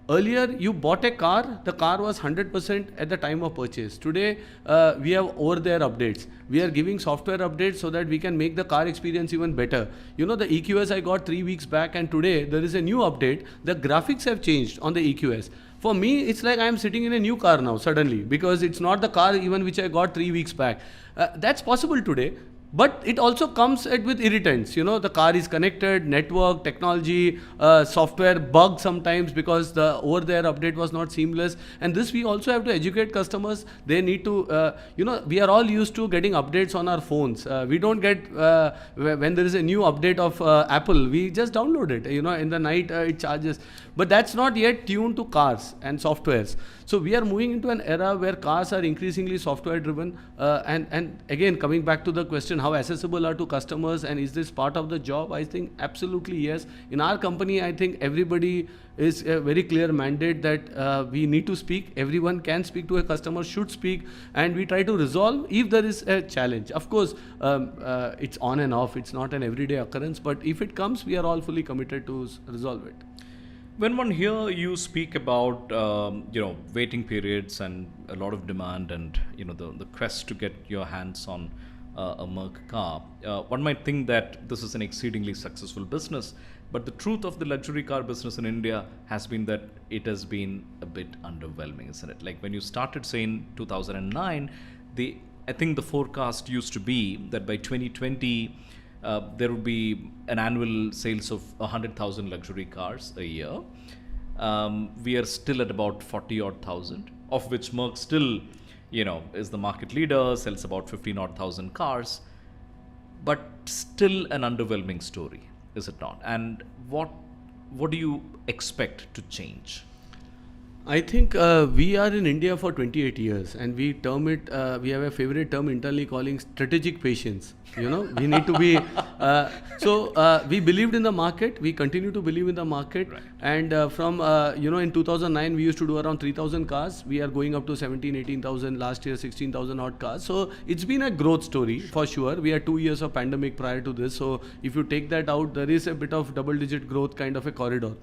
Earlier, you bought a car, the car was 100% at the time of purchase. Today, we have over-the-air updates. We are giving software updates so that we can make the car experience even better. You know, the EQS I got 3 weeks back, and today there is a new update. The graphics have changed on the EQS. For me, it's like I am sitting in a new car now suddenly, because it's not the car even which I got 3 weeks back. That's possible today. But it also comes with irritants. You know, the car is connected, network, technology, software bug sometimes because the over-the-air update was not seamless. And this we also have to educate customers. They need to, we are all used to getting updates on our phones. We don't get, when there is a new update of Apple, we just download it. You know, in the night it charges. But that's not yet tuned to cars and softwares. So we are moving into an era where cars are increasingly software driven. And again, coming back to the question, how accessible are to customers and is this part of the job? I think absolutely yes. In our company, I think everybody is a very clear mandate that we need to speak. Everyone can speak to a customer, should speak, and we try to resolve if there is a challenge. Of course, it's on and off. It's not an everyday occurrence, but if it comes, we are all fully committed to resolve it. When one hear you speak about waiting periods and a lot of demand and the quest to get your hands on a Merc car, one might think that this is an exceedingly successful business. But the truth of the luxury car business in India has been that it has been a bit underwhelming, isn't it? Like when you started, say in 2009, I think the forecast used to be that by 2020. There would be an annual sales of 100,000 luxury cars a year. We are still at about 40 odd thousand, of which Merc still, is the market leader, sells about 15 odd thousand cars, but still an underwhelming story, is it not? And what do you expect to change? I think we are in India for 28 years and we term it, we have a favorite term internally calling strategic patience. We need to be, we believed in the market, we continue to believe in the market. Right. And in 2009, we used to do around 3,000 cars. We are going up to 17, 18,000, last year 16,000 odd cars. So it's been a growth story for sure. We had 2 years of pandemic prior to this. So if you take that out, there is a bit of double-digit growth kind of a corridor.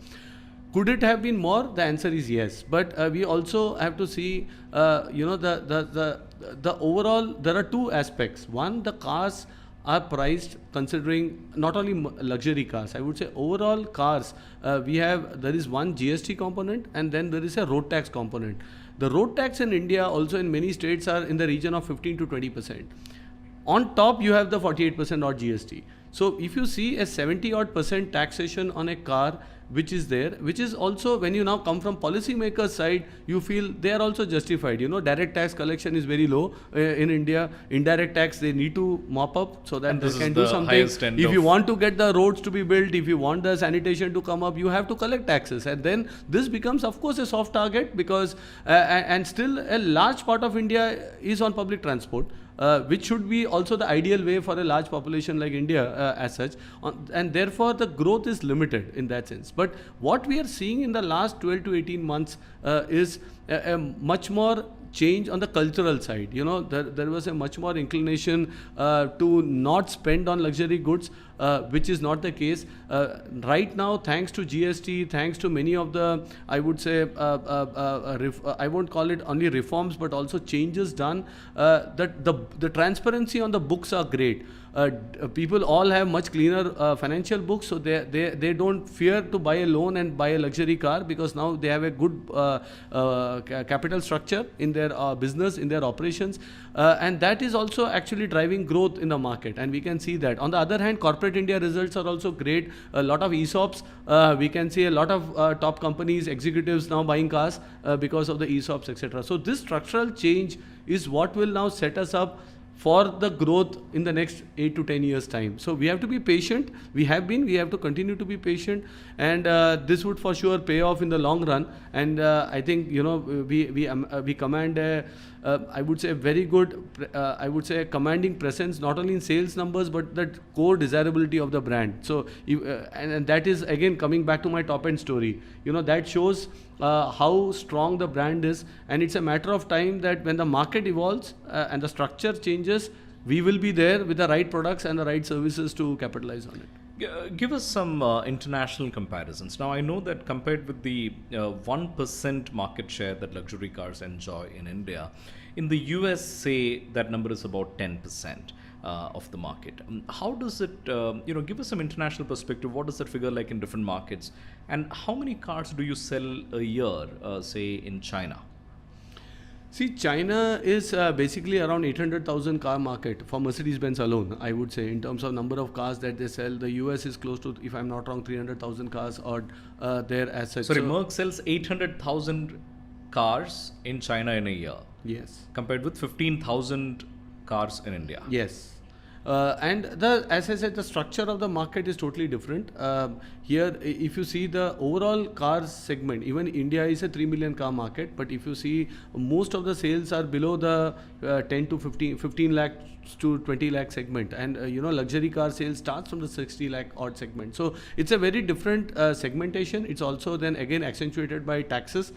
Could it have been more? The answer is yes. But we also have to see, the overall, there are two aspects. One, the cars are priced considering not only luxury cars, I would say overall cars, there is one GST component and then there is a road tax component. The road tax in India also in many states are in the region of 15 to 20%. On top, you have the 48% odd GST. So if you see a 70 odd % taxation on a car, which is there, which is also when you now come from policymakers side, you feel they are also justified. Direct tax collection is very low in India. Indirect tax, they need to mop up so that they can do something. If you want to get the roads to be built, if you want the sanitation to come up, you have to collect taxes. And then this becomes, of course, a soft target because, and still a large part of India is on public transport. Which should be also the ideal way for a large population like India as such. And therefore, the growth is limited in that sense. But what we are seeing in the last 12 to 18 months is a much more change on the cultural side. There was a much more inclination to not spend on luxury goods, which is not the case. Right now, thanks to GST, thanks to many of the, I would say, I won't call it only reforms, but also changes done, that the transparency on the books are great. People all have much cleaner financial books, so they don't fear to buy a loan and buy a luxury car because now they have a good capital structure in their business, in their operations, and that is also actually driving growth in the market, and we can see that. On the other hand, corporate India results are also great. A lot of ESOPs, we can see a lot of top companies, executives now buying cars because of the ESOPs, etc. So this structural change is what will now set us up for the growth in the next 8 to 10 years time. So we have to be patient. We have to continue to be patient, and this would for sure pay off in the long run. And I think, we command I would say a very good, I would say a commanding presence, not only in sales numbers, but that core desirability of the brand. So, and that is again coming back to my top end story. That shows how strong the brand is, and it's a matter of time that when the market evolves and the structure changes, we will be there with the right products and the right services to capitalize on it. Give us some international comparisons. Now, I know that compared with the 1% market share that luxury cars enjoy in India, in the US, say that number is about 10% of the market. How does it, give us some international perspective? What does that figure like in different markets? And how many cars do you sell a year, say, in China? See, China is basically around 800,000 car market for Mercedes-Benz alone, I would say, in terms of number of cars that they sell. The US is close to, if I'm not wrong, 300,000 cars or there as such. Sorry, Merck sells 800,000 cars in China in a year. Yes. Compared with 15,000 cars in India. Yes. And as I said, the structure of the market is totally different. Here, if you see the overall cars segment, even India is a 3 million car market, but if you see most of the sales are below the 10 to 15 lakh to 20 lakh segment, and luxury car sales starts from the 60 lakh odd segment. So it's a very different segmentation. It's also then again accentuated by taxes,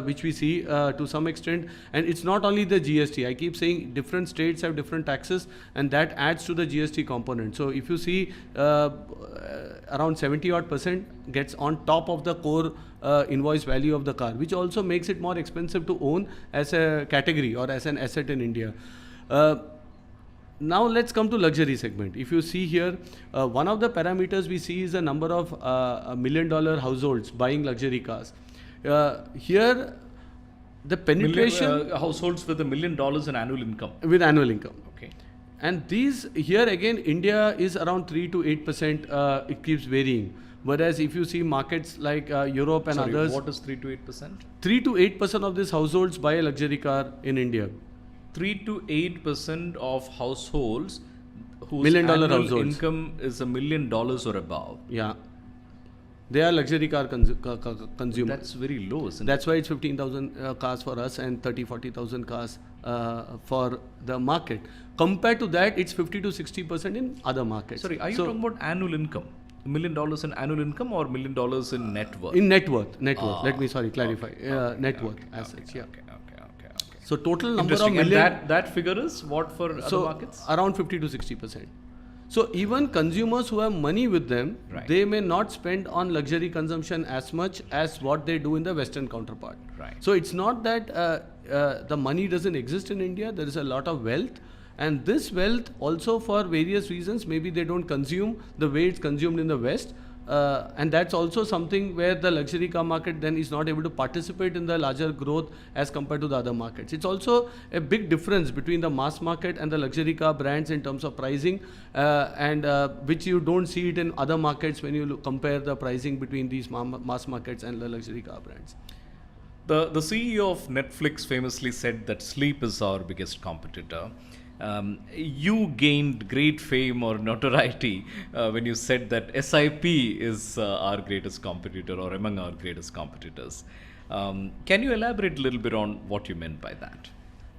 which we see to some extent. And it's not only the GST. I keep saying different states have different taxes, and that adds to the GST component. So if you see around 70 odd % gets on top of the core invoice value of the car, which also makes it more expensive to own as a category or as an asset in India. Now let's come to luxury segment. If you see here, one of the parameters we see is the number of $1 million households buying luxury cars. Here, the penetration households with $1 million in annual income. With annual income. Okay. And these here again, India is around 3 to 8%. It keeps varying. Whereas if you see markets like Europe and others, what is 3 to 8%? 3 to 8% of these households buy a luxury car in India. 3 to 8% of households whose $1 million annual income is $1 million or above. Yeah. They are luxury car consumers. That's very low, isn't That's why it's 15,000 cars for us and 40,000 cars for the market. Compared to that, it's 50 to 60% in other markets. Sorry, are you talking about annual income? $1 million in annual income or $1 million in net worth? In net worth. Let me clarify. Net worth as such. Yeah. So total number of million. And that figure is what for other markets? Around 50 to 60%. So even consumers who have money with them, they may not spend on luxury consumption as much as what they do in the Western counterpart. Right. So it's not that the money doesn't exist in India. There is a lot of wealth. And this wealth also for various reasons, maybe they don't consume the way it's consumed in the West. And that's also something where the luxury car market then is not able to participate in the larger growth as compared to the other markets. It's also a big difference between the mass market and the luxury car brands in terms of pricing, and which you don't see it in other markets when you compare the pricing between these mass markets and the luxury car brands. The CEO of Netflix famously said that sleep is our biggest competitor. You gained great fame or notoriety when you said that SIP is our greatest competitor or among our greatest competitors. Can you elaborate a little bit on what you meant by that?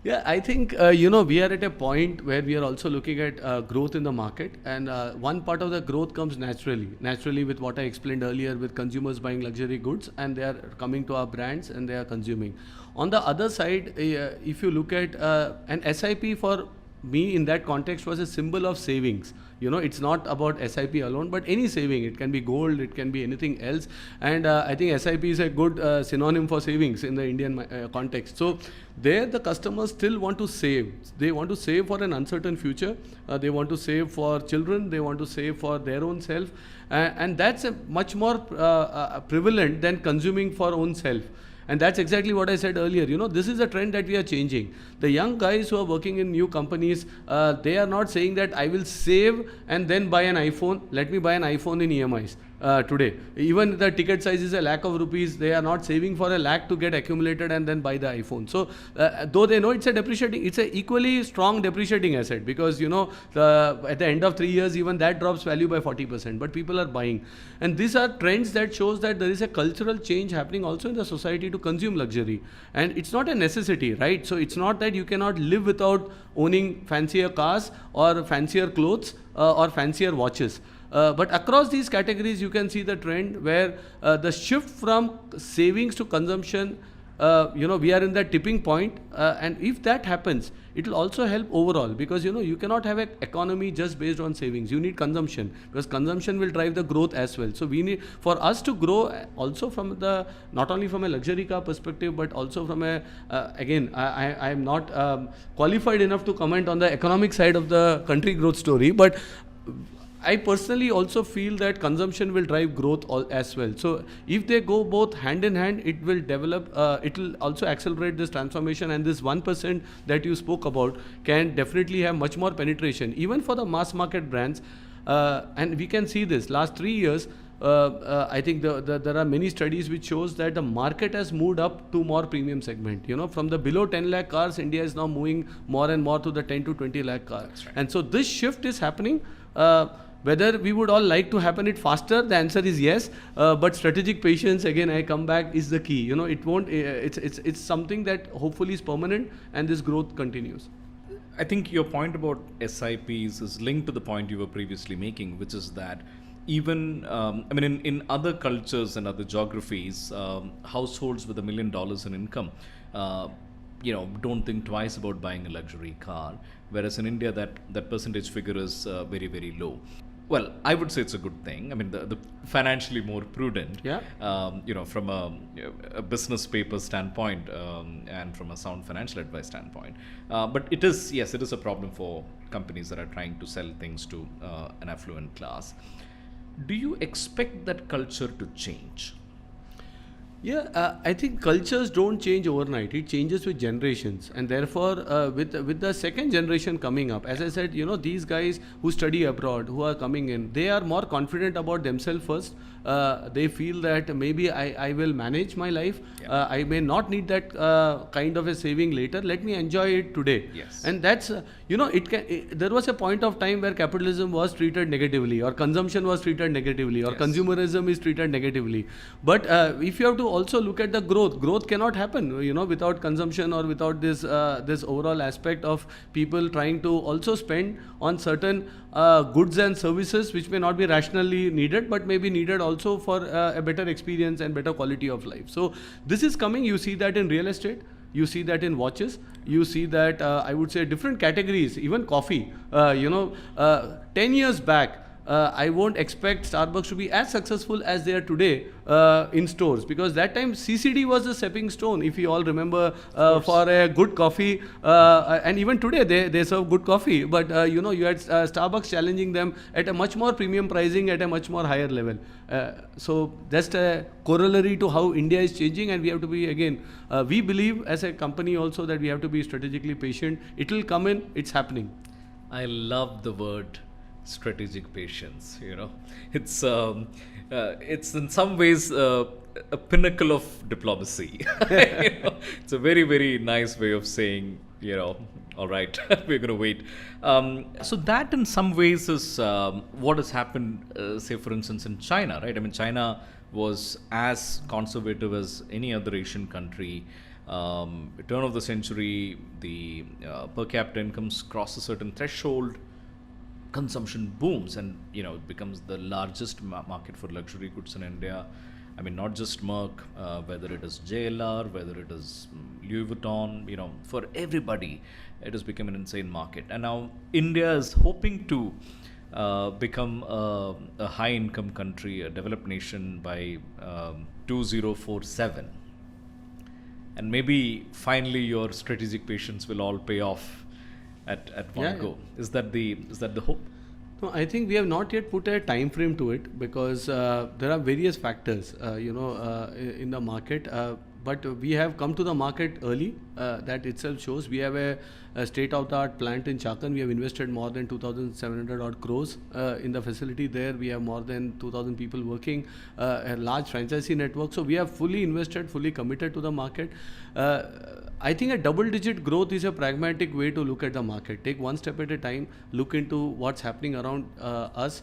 Yeah, I think, we are at a point where we are also looking at growth in the market, and one part of the growth comes naturally with what I explained earlier, with consumers buying luxury goods and they are coming to our brands and they are consuming. On the other side, if you look at an SIP for me in that context was a symbol of savings. It's not about SIP alone, but any saving. It can be gold, it can be anything else. And I think SIP is a good synonym for savings in the Indian context. So there the customers still want to save. They want to save for an uncertain future. They want to save for children. They want to save for their own self. And that's a much more prevalent than consuming for own self. And that's exactly what I said earlier. This is a trend that we are changing. The young guys who are working in new companies, they are not saying that I will save and then buy an iPhone. Let me buy an iPhone in EMIs today. Even the ticket size is £1 lakh. They are not saving for £1 lakh to get accumulated and then buy the iPhone. So though they know it's an equally strong depreciating asset, because at the end of 3 years, even that drops value by 40%. But people are buying. And these are trends that shows that there is a cultural change happening also in the society to consume luxury. And it's not a necessity, right? So it's not that you cannot live without owning fancier cars or fancier clothes or fancier watches. But across these categories, you can see the trend where the shift from savings to consumption we are in that tipping point, and if that happens, it will also help overall, because you cannot have an economy just based on savings. You need consumption, because consumption will drive the growth as well. So we need, for us to grow also from the, not only from a luxury car perspective, but also from a again, I am not qualified enough to comment on the economic side of the country growth story, but I personally also feel that consumption will drive growth as well. So if they go both hand in hand, it will develop, it will also accelerate this transformation, and this 1% that you spoke about can definitely have much more penetration, even for the mass market brands. And we can see this last 3 years. I think there are many studies which shows that the market has moved up to more premium segment. From the below 10 lakh cars, India is now moving more and more to the 10 to 20 lakh cars. Right. And so this shift is happening. Whether we would all like to happen it faster, the answer is yes. But strategic patience, again, I come back, is the key. It won't. It's something that hopefully is permanent, and this growth continues. I think your point about SIPs is linked to the point you were previously making, which is that even, in other cultures and other geographies, households with $1 million in income, don't think twice about buying a luxury car, whereas in India that percentage figure is very, very low. Well, I would say it's a good thing. The financially more prudent, from a business paper standpoint, and from a sound financial advice standpoint. But it is a problem for companies that are trying to sell things to an affluent class. Do you expect that culture to change? Yeah, I think cultures don't change overnight. It changes with generations, and therefore, with the second generation coming up, as I said, these guys who study abroad, who are coming in, they are more confident about themselves first. They feel that maybe I will manage my life. Yeah. I may not need that kind of a saving later. Let me enjoy it today. Yes. And that's there was a point of time where capitalism was treated negatively, or consumption was treated negatively, or consumerism is treated negatively. But if you have to also look at the growth cannot happen without consumption, or without this overall aspect of people trying to also spend on certain goods and services which may not be rationally needed, but may be needed also for a better experience and better quality of life. So this is coming. You see that in real estate. You see that in watches. You see that, I would say, different categories, even coffee. 10 years back, I won't expect Starbucks to be as successful as they are today in stores, because that time CCD was a stepping stone, if you all remember, for a good coffee, and even today they serve good coffee, but you had Starbucks challenging them at a much more premium pricing, at a much more higher level. So that's a corollary to how India is changing, and we have to be, again, we believe as a company also that we have to be strategically patient. It will come in, it's happening. I love the word strategic patience. It's in some ways a pinnacle of diplomacy. It's a very, very nice way of saying, all right, we're going to wait. So that in some ways is what has happened, say for instance in China, right? China was as conservative as any other Asian country. Turn of the century, the per capita incomes cross a certain threshold, consumption booms, and it becomes the largest market for luxury goods in India. Not just Merck, whether it is JLR, whether it is Louis Vuitton, for everybody, it has become an insane market. And now India is hoping to become a high-income country, a developed nation by 2047. And maybe finally your strategic patience will all pay off at one go. Is that the hope? No, I think we have not yet put a time frame to it, because there are various factors in the market, but we have come to the market early. That itself shows. We have a state-of-the-art plant in Chakan. We have invested more than 2,700 odd crores in the facility there. We have more than 2,000 people working, a large franchisee network. So we have fully invested, fully committed to the market. I think a double-digit growth is a pragmatic way to look at the market. Take one step at a time, look into what's happening around us.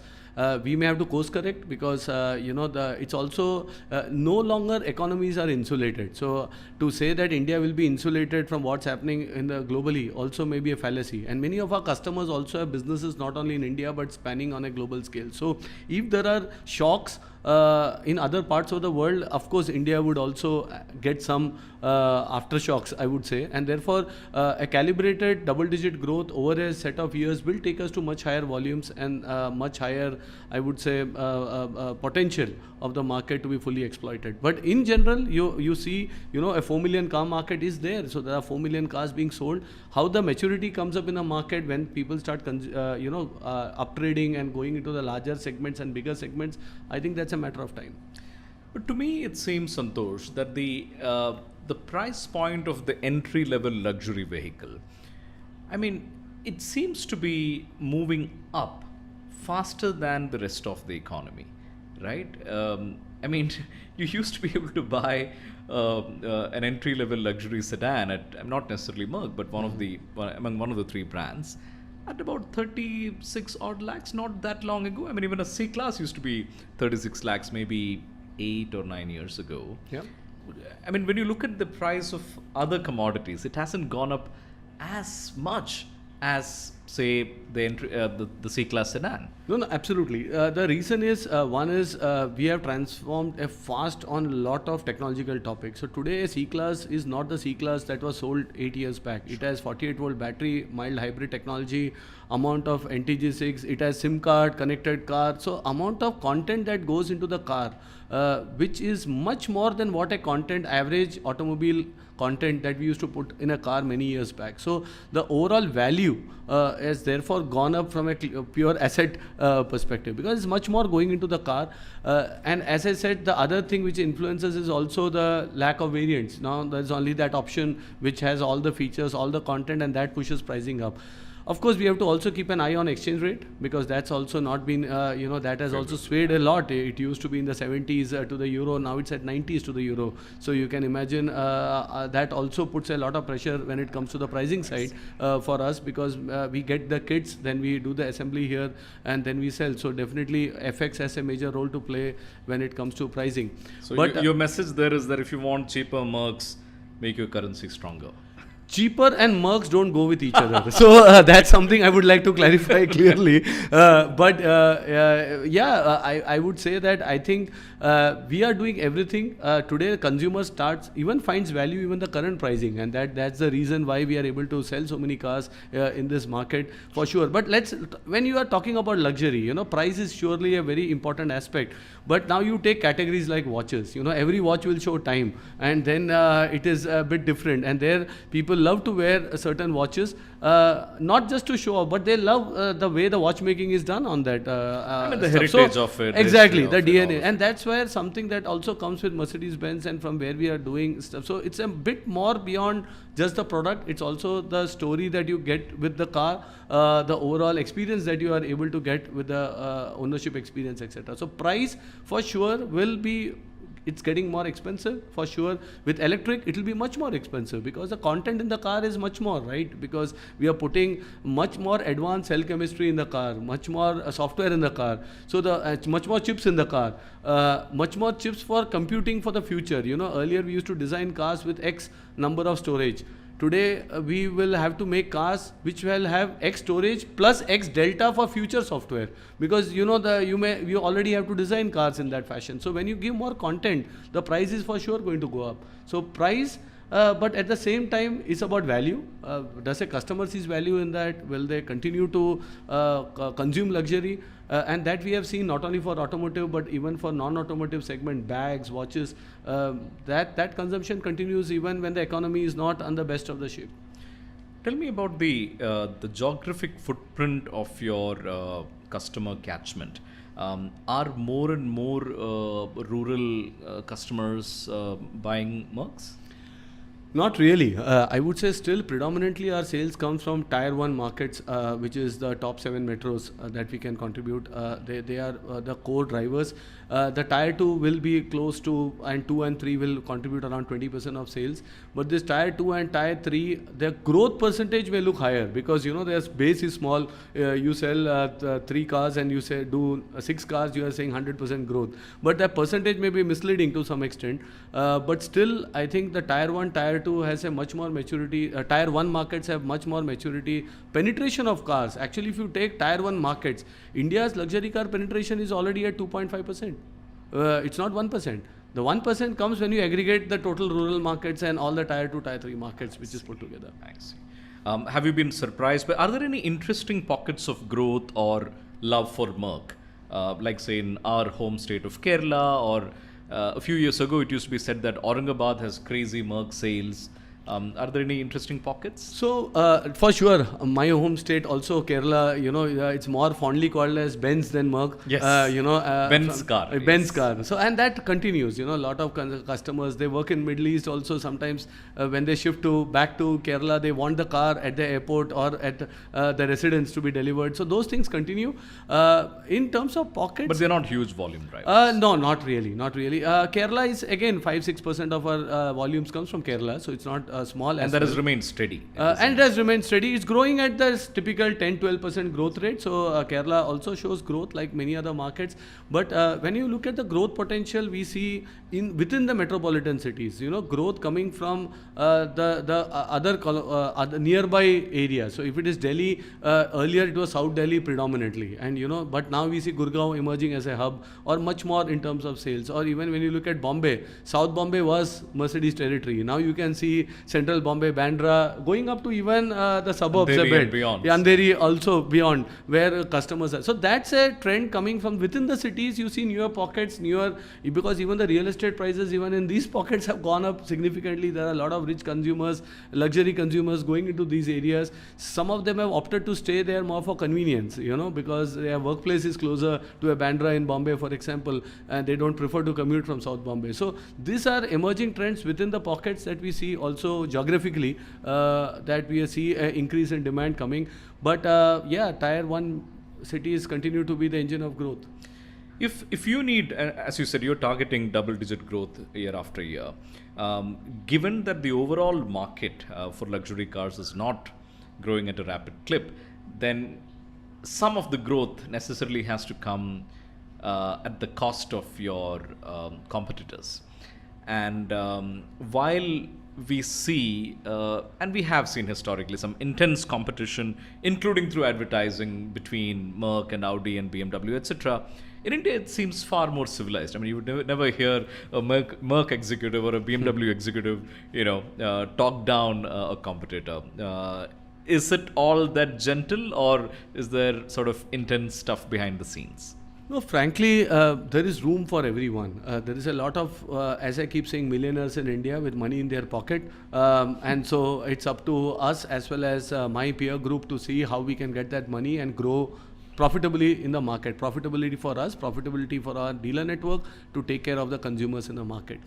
We may have to course correct, because it's also no longer economies are insulated. So to say that India will be insulated from what's happening in the globally also may be a fallacy. And many of our customers also have businesses not only in India but spanning on a global scale. So if there are shocks, in other parts of the world, of course, India would also get some aftershocks, I would say, and therefore a calibrated double-digit growth over a set of years will take us to much higher volumes and much higher, I would say, potential of the market to be fully exploited. But in general, you see, a 4 million car market is there, so there are 4 million cars being sold. How the maturity comes up in a market when people start upgrading and going into the larger segments and bigger segments, I think that's a matter of time. But to me, it seems, Santosh, that the price point of the entry level luxury vehicle, I mean, it seems to be moving up faster than the rest of the economy, right? I mean, you used to be able to buy an entry level luxury sedan at, not necessarily Merc, but among one of the three brands, at about 36 odd lakhs not that long ago. I mean, even a C class used to be 36 lakhs maybe 8 or 9 years ago. Yeah. I mean, when you look at the price of other commodities, it hasn't gone up as much as, say, the C-Class sedan. No, absolutely. The reason is, one is we have transformed fast on a lot of technological topics. So today a C-Class is not the C-Class that was sold 8 years back. It has 48-volt battery, mild hybrid technology, amount of NTG6, it has SIM card, connected car. So amount of content that goes into the car, which is much more than what a average automobile content that we used to put in a car many years back. So the overall value has therefore gone up from a pure asset perspective, because it's much more going into the car. And as I said, the other thing which influences is also the lack of variants. Now there's only that option which has all the features, all the content, and that pushes pricing up. Of course, we have to also keep an eye on exchange rate, because that's also not been, that has also swayed a lot. It used to be in the 70s to the euro, now it's at 90s to the euro. So you can imagine that also puts a lot of pressure when it comes to the pricing side for us, because we get the kits, then we do the assembly here, and then we sell. So definitely FX has a major role to play when it comes to pricing. So but your message there is that if you want cheaper Mercs, make your currency stronger. Cheaper and Mercs don't go with each other. So that's something I would like to clarify clearly. I would say that I think we are doing everything. Today, the consumer even finds value even the current pricing, and that's the reason why we are able to sell so many cars in this market for sure. But when you are talking about luxury, price is surely a very important aspect. But now you take categories like watches. Every watch will show time, and then it is a bit different. And there, people love to wear certain watches, not just to show off, but they love the way the watchmaking is done on that. I mean, the heritage of it. Exactly, the DNA. And that's where something that also comes with Mercedes-Benz and from where we are doing stuff. So it's a bit more beyond just the product. It's also the story that you get with the car, the overall experience that you are able to get with the ownership experience, etc. So price for sure will be, it's getting more expensive for sure. With electric, it will be much more expensive, because the content in the car is much more, right? Because we are putting much more advanced cell chemistry in the car, much more software in the car. So much more chips in the car, much more chips for computing for the future. Earlier we used to design cars with X number of storage. Today, we will have to make cars which will have X storage plus X delta for future software, because you already have to design cars in that fashion. So when you give more content, the price is for sure going to go up. So price, but at the same time, it's about value. Does a customer sees value in that? Will they continue to consume luxury? And that we have seen not only for automotive, but even for non-automotive segment, bags, watches, that consumption continues even when the economy is not on the best of the shape. Tell me about the geographic footprint of your customer catchment. Are more and more rural customers buying Mercs? Not really. I would say still predominantly our sales comes from tier 1 markets, which is the top 7 metros that we can contribute. They are the core drivers. The tier 2 will be close to, and 2 and 3 will contribute around 20% of sales. But this tier 2 and tier 3, their growth percentage may look higher, because their base is small. You sell 3 cars and you say do 6 cars, you are saying 100% growth. But the percentage may be misleading to some extent. But still, I think the tier 1, tier 2 has a much more maturity. Tier 1 markets have much more maturity. Penetration of cars. Actually, if you take tier 1 markets, India's luxury car penetration is already at 2.5%. It's not 1%. The 1% comes when you aggregate the total rural markets and all the tier 2, tier 3 markets, which is put together. I see. Have you been surprised by, are there any interesting pockets of growth or love for Merck? Like say in our home state of Kerala, or a few years ago it used to be said that Aurangabad has crazy Merck sales. Are there any interesting pockets? So, for sure, my home state also Kerala, it's more fondly called as Benz than Merck. Yes. Benz car. Benz Yes. car. So, and that continues, a lot of customers, they work in Middle East also. Sometimes when they shift back to Kerala, they want the car at the airport or at the residence to be delivered. So, those things continue. In terms of pockets. But they're not huge volume drivers. No, not really. Kerala is again 5-6% of our volumes comes from Kerala. So, it's not small. And that has remained steady. And it has remained steady. It's growing at the typical 10-12% growth rate. So Kerala also shows growth like many other markets. But when you look at the growth potential, we see within the metropolitan cities, growth coming from the other nearby areas. So if it is Delhi, earlier it was South Delhi predominantly, and but now we see Gurgaon emerging as a hub, or much more in terms of sales. Or even when you look at Bombay, South Bombay was Mercedes territory. Now you can see Central Bombay, Bandra, going up to even the suburbs Andheri a bit. and beyond. Andheri also beyond, where customers are. So that's a trend coming from within the cities. You see newer pockets, because even the real estate prices even in these pockets have gone up significantly. There are a lot of rich consumers, luxury consumers going into these areas. Some of them have opted to stay there more for convenience, because their workplace is closer to a Bandra in Bombay, for example, and they don't prefer to commute from South Bombay. So these are emerging trends within the pockets that we see also geographically, that we see an increase in demand coming. But tier 1 cities continue to be the engine of growth. If you need, as you said, you're targeting double-digit growth year after year. Given that the overall market for luxury cars is not growing at a rapid clip, then some of the growth necessarily has to come at the cost of your competitors. And while we see, and we have seen historically, some intense competition, including through advertising between Merck and Audi and BMW, etc., in India, it seems far more civilized. I mean, you would never hear a Merck executive or a BMW executive, talk down a competitor. Is it all that gentle, or is there sort of intense stuff behind the scenes? No, frankly, there is room for everyone. There is a lot of, as I keep saying, millionaires in India with money in their pocket. And so it's up to us as well as my peer group to see how we can get that money and grow profitably in the market. Profitability for us, profitability for our dealer network to take care of the consumers in the market.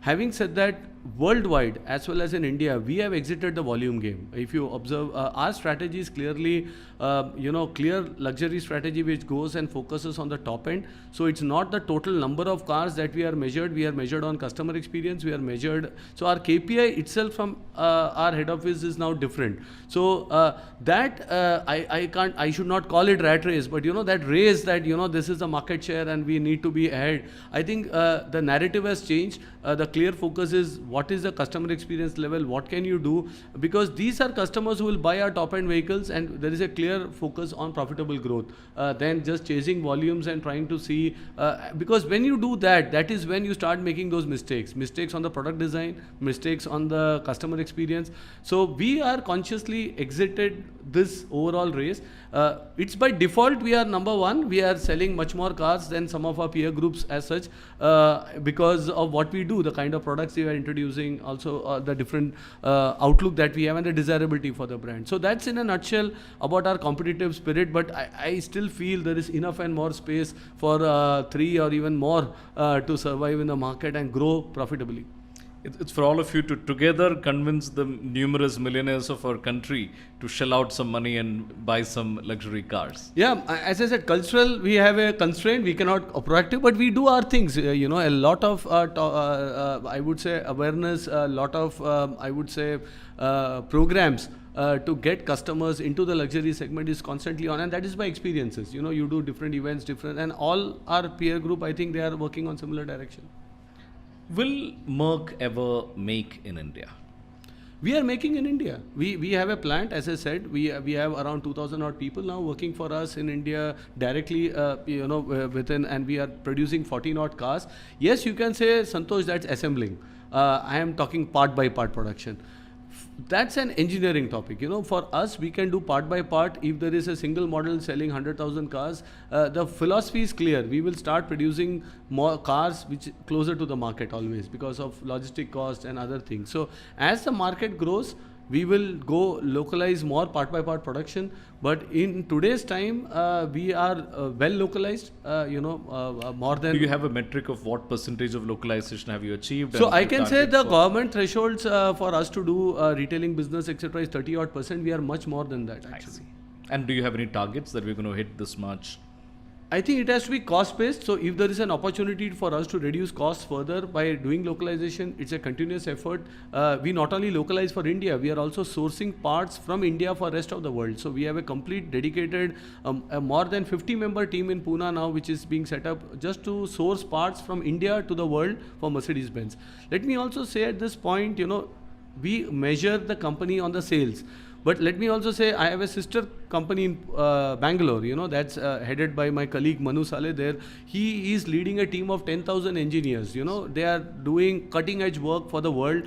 Having said that, worldwide as well as in India, we have exited the volume game. If you observe, our strategy is clearly, clear luxury strategy which goes and focuses on the top end. So it's not the total number of cars that we are measured. We are measured on customer experience. We are measured. So our KPI itself from our head office is now different. So I should not call it rat race, but that race that this is the market share and we need to be ahead. I think the narrative has changed. The clear focus is what is the customer experience level, what can you do, because these are customers who will buy our top end vehicles, and there is a clear focus on profitable growth than just chasing volumes and trying to see, because when you do that, that is when you start making those mistakes on the product design, mistakes on the customer experience. So we are consciously exited this overall race. It's by default we are number one. We are selling much more cars than some of our peer groups as such, because of what we do, the kind of products we are introducing, also the different outlook that we have and the desirability for the brand. So that's in a nutshell about our competitive spirit, but I still feel there is enough and more space for 3 or even more to survive in the market and grow profitably. It's for all of you to together convince the numerous millionaires of our country to shell out some money and buy some luxury cars. Yeah, as I said, cultural, we have a constraint. We cannot proactive, but we do our things. A lot of, I would say, awareness, a lot of, I would say, programs to get customers into the luxury segment is constantly on, and that is by experiences. You do different events, and all our peer group, I think they are working on similar direction. Will Merck ever make in India? We are making in India. We have a plant, as I said. We have around 2,000 odd people now working for us in India directly, within, and we are producing 14 odd cars. Yes, you can say, Santosh, that's assembling. I am talking part by part production. That's an engineering topic. For us, we can do part by part. If there is a single model selling 100,000 cars, the philosophy is clear. We will start producing more cars which closer to the market always because of logistic cost and other things. So as the market grows, we will go localize more part by part production. But in today's time, we are well localized, more than... Do you have a metric of what percentage of localization have you achieved? So I can say the government thresholds for us to do retailing business, etc. is 30 odd %. We are much more than that, actually. And do you have any targets that we're going to hit this much? I think it has to be cost based. So if there is an opportunity for us to reduce costs further by doing localization, it's a continuous effort. We not only localize for India, we are also sourcing parts from India for rest of the world. So we have a complete dedicated, a more than 50-member team in Pune now, which is being set up just to source parts from India to the world for Mercedes-Benz. Let me also say at this point, we measure the company on the sales. But let me also say, I have a sister company in Bangalore, that's headed by my colleague Manu Saleh there. He is leading a team of 10,000 engineers. They are doing cutting edge work for the world.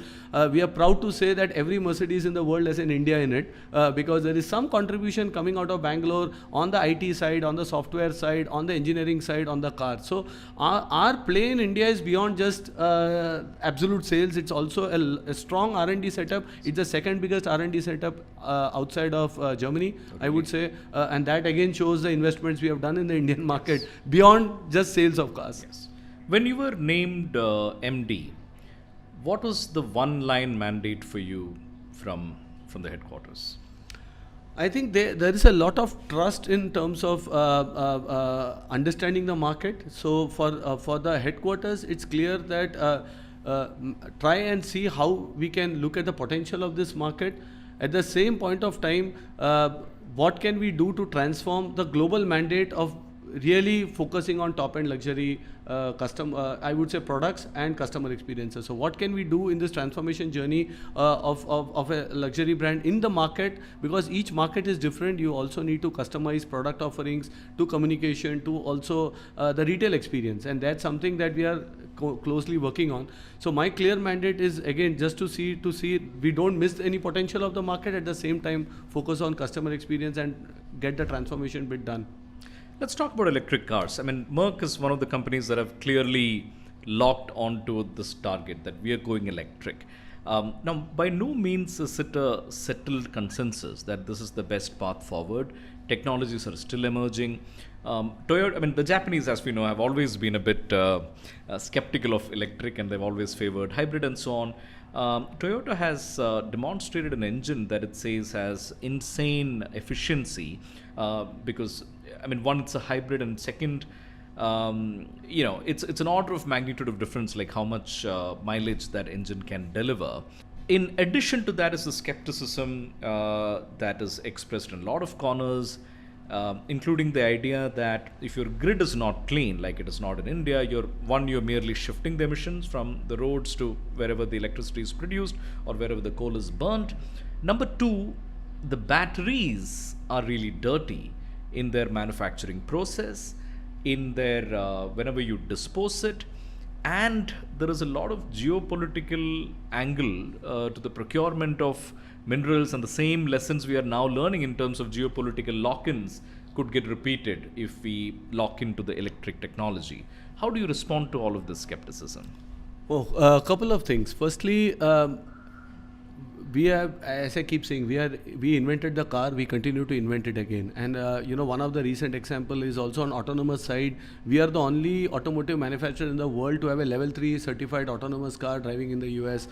We are proud to say that every Mercedes in the world has an India in it, because there is some contribution coming out of Bangalore on the IT side, on the software side, on the engineering side, on the car. So our play in India is beyond just absolute sales. It's also a strong R&D setup. It's the second biggest R&D setup outside of Germany, I would say, and that again shows the investments we have done in the Indian market beyond just sales of cars. Yes. When you were named MD, what was the one-line mandate for you from the headquarters? I think there is a lot of trust in terms of understanding the market. So for the headquarters, it's clear that try and see how we can look at the potential of this market. At the same point of time, what can we do to transform the global mandate of really focusing on top-end luxury I would say products and customer experiences. So what can we do in this transformation journey of a luxury brand in the market? Because each market is different. You also need to customize product offerings to communication to also the retail experience, and that's something that we are closely working on. So my clear mandate is again just to see we don't miss any potential of the market, at the same time focus on customer experience and get the transformation bit done. Let's talk about electric cars. I mean, Merck is one of the companies that have clearly locked onto this target that we are going electric. Now, by no means is it a settled consensus that this is the best path forward. Technologies are still emerging. Toyota, I mean, the Japanese, as we know, have always been a bit skeptical of electric, and they've always favored hybrid and so on. Toyota has demonstrated an engine that it says has insane efficiency because, I mean, one, it's a hybrid, and second, it's an order of magnitude of difference, like how much mileage that engine can deliver. In addition to that is the skepticism that is expressed in a lot of corners, including the idea that if your grid is not clean, like it is not in India, you're merely shifting the emissions from the roads to wherever the electricity is produced or wherever the coal is burnt. Number two, the batteries are really dirty in their manufacturing process, in their whenever you dispose it, and there is a lot of geopolitical angle to the procurement of minerals, and the same lessons we are now learning in terms of geopolitical lock-ins could get repeated if we lock into the electric technology. How do you respond to all of this skepticism? Oh, a couple of things. Firstly, we have, as I keep saying, we invented the car, we continue to invent it again. And one of the recent example is also on autonomous side. We are the only automotive manufacturer in the world to have a level 3 certified autonomous car driving in the US.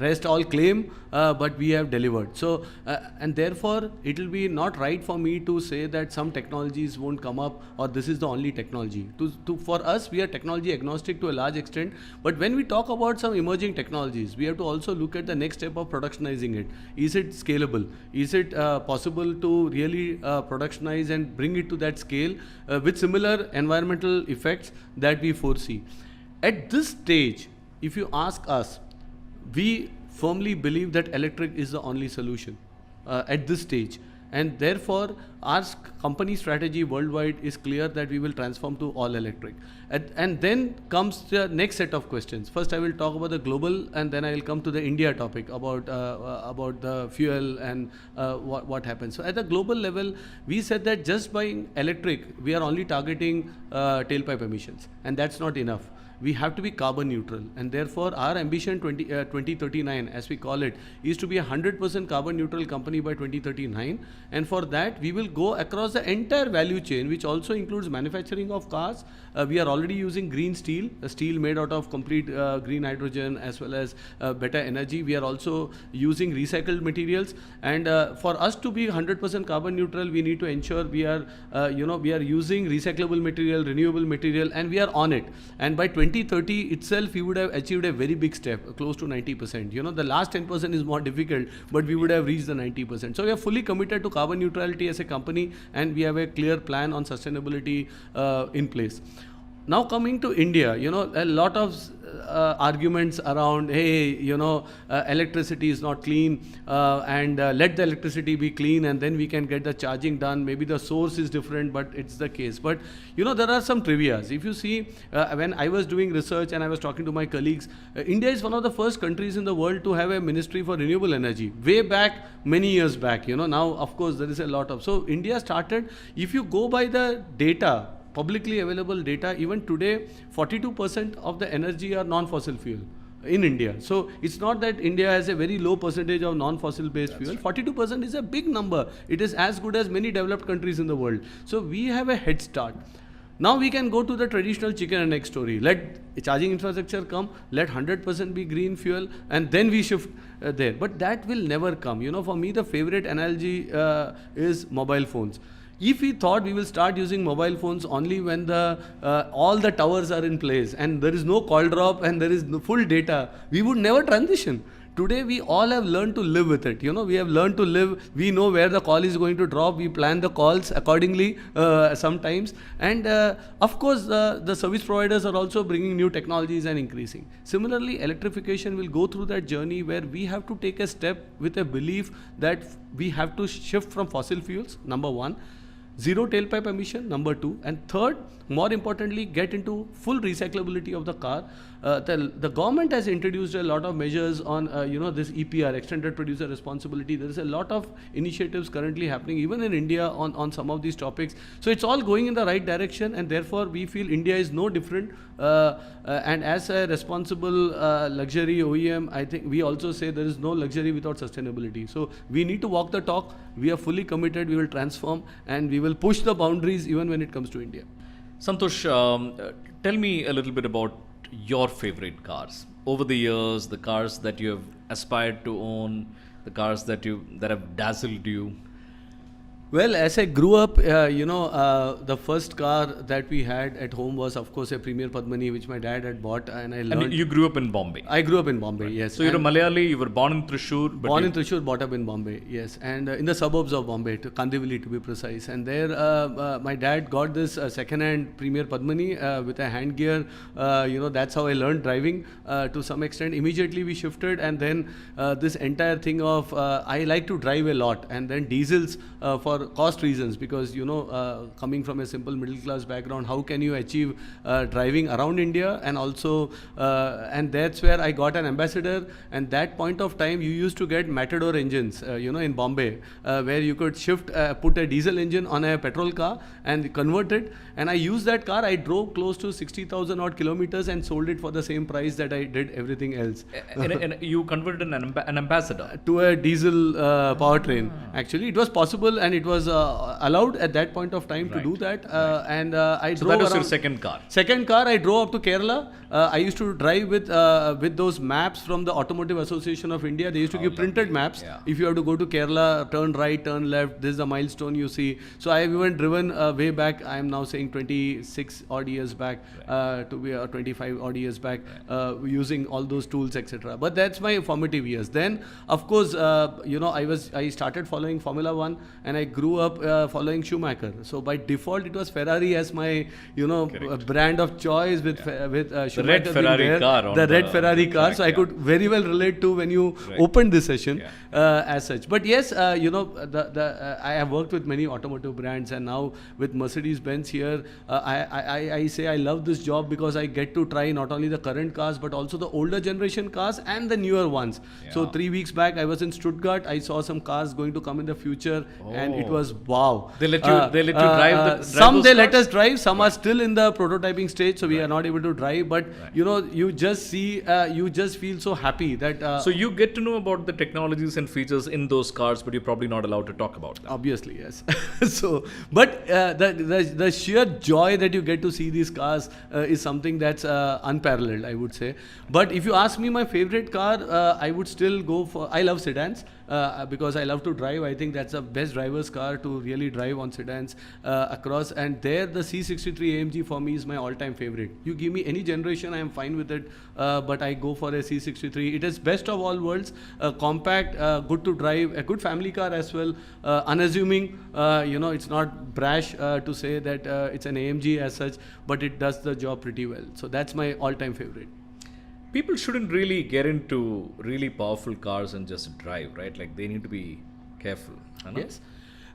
Rest all claim, but we have delivered. So, and therefore, it will be not right for me to say that some technologies won't come up or this is the only technology. For us, we are technology agnostic to a large extent. But when we talk about some emerging technologies, we have to also look at the next step of production. It. Is it scalable? Is it possible to really productionize and bring it to that scale with similar environmental effects that we foresee? At this stage, if you ask us, we firmly believe that electric is the only solution at this stage. And therefore, our company strategy worldwide is clear that we will transform to all electric. And then comes the next set of questions. First, I will talk about the global, and then I will come to the India topic about the fuel and what happens. So at the global level, we said that just buying electric, we are only targeting tailpipe emissions, and that's not enough. We have to be carbon neutral, and therefore our ambition 2039, as we call it, is to be a 100% carbon neutral company by 2039. And for that, we will go across the entire value chain, which also includes manufacturing of cars. We are already using green steel, a steel made out of complete green hydrogen as well as better energy. We are also using recycled materials, and for us to be 100% carbon neutral, we need to ensure we are using recyclable material, renewable material, and we are on it. And by 2030 itself, we would have achieved a very big step, close to 90%. The last 10% is more difficult, but we would have reached the 90%. So we are fully committed to carbon neutrality as a company, and we have a clear plan on sustainability in place. Now coming to India, a lot of arguments around, hey, electricity is not clean, and let the electricity be clean, and then we can get the charging done. Maybe the source is different, but it's the case. But there are some trivias. If you see, when I was doing research and I was talking to my colleagues, India is one of the first countries in the world to have a ministry for renewable energy. Way back, many years back. Now of course there is a lot of. So India started. If you go by the data, publicly available data, even today 42% of the energy are non-fossil fuel in India. So it's not that India has a very low percentage of non-fossil based fuel. 42% is a big number. It is as good as many developed countries in the world. So we have a head start. Now we can go to the traditional chicken and egg story. Let charging infrastructure come, let 100% be green fuel, and then we shift there. But that will never come. For me, the favorite analogy is mobile phones. If we thought we will start using mobile phones only when all the towers are in place and there is no call drop and there is no full data, we would never transition. Today we all have learned to live with it. We have learned to live. We know where the call is going to drop. We plan the calls accordingly sometimes. And of course, the service providers are also bringing new technologies and increasing. Similarly, electrification will go through that journey where we have to take a step with a belief that we have to shift from fossil fuels, number one. Zero tailpipe emission, number two. And third, more importantly, get into full recyclability of the car. The government has introduced a lot of measures on this EPR, extended producer responsibility. There is a lot of initiatives currently happening even in India on some of these topics. So it's all going in the right direction, and therefore we feel India is no different. And as a responsible luxury OEM, I think we also say there is no luxury without sustainability. So we need to walk the talk. We are fully committed. We will transform, and we will push the boundaries even when it comes to India. Santosh, tell me a little bit about your favorite cars. Over the years, the cars that you have aspired to own, the cars that have dazzled you. Well, as I grew up, the first car that we had at home was, of course, a Premier Padmini, which my dad had bought, and I learned. And you grew up in Bombay? I grew up in Bombay, right. Yes. So you're a Malayali, you were born in Thrissur? Born in Thrissur, brought up in Bombay, yes. And in the suburbs of Bombay, to Kandivali to be precise. And there, my dad got this second-hand Premier Padmini with a hand gear. That's how I learned driving to some extent. Immediately we shifted, and then this entire thing of, I like to drive a lot, and then diesels for cost reasons, because coming from a simple middle class background, how can you achieve driving around India? And also and that's where I got an ambassador, and that point of time you used to get Matador engines in Bombay, where you could put a diesel engine on a petrol car and convert it, and I used that car. I drove close to 60,000 odd kilometers and sold it for the same price that I did everything else. And you converted an ambassador to a diesel powertrain. Actually, it was possible, and it was allowed at that point of time to do that. And I so drove. That was your second car. Second car, I drove up to Kerala. I used to drive with those maps from the Automotive Association of India. They used to give printed maps. Yeah. If you have to go to Kerala, turn right, turn left. This is the milestone you see. So I have even driven way back. I am now saying 26 odd years back, to be 25 odd years back, using all those tools, etc. But that's my formative years. Then, of course, I started following Formula 1, and I grew grew up following Schumacher. So by default, it was Ferrari as my, brand of choice with Schumacher red Ferrari being there. car. The red Ferrari car. Track, So I could very well relate to when you opened this session as such. But yes, I have worked with many automotive brands, and now with Mercedes-Benz here, I say I love this job because I get to try not only the current cars but also the older generation cars and the newer ones. So 3 weeks back I was in Stuttgart. I saw some cars going to come in the future, and it was wow. They let you drive some they let us drive. Some are still in the prototyping stage, so we are not able to drive. But you just see, you just feel so happy that. So you get to know about the technologies and features in those cars, but you're probably not allowed to talk about them. Obviously, yes. So, but the sheer joy that you get to see these cars is something that's unparalleled, I would say. But if you ask me my favorite car, I would still go for. I love sedans. Because I love to drive. I think that's the best driver's car to really drive on sedans across. And there, the C63 AMG for me is my all-time favorite. You give me any generation, I am fine with it. But I go for a C63. It is best of all worlds. Compact, good to drive, a good family car as well. Unassuming, it's not brash to say that it's an AMG as such, but it does the job pretty well. So that's my all-time favorite. People shouldn't really get into really powerful cars and just drive, right? Like they need to be careful. Yes.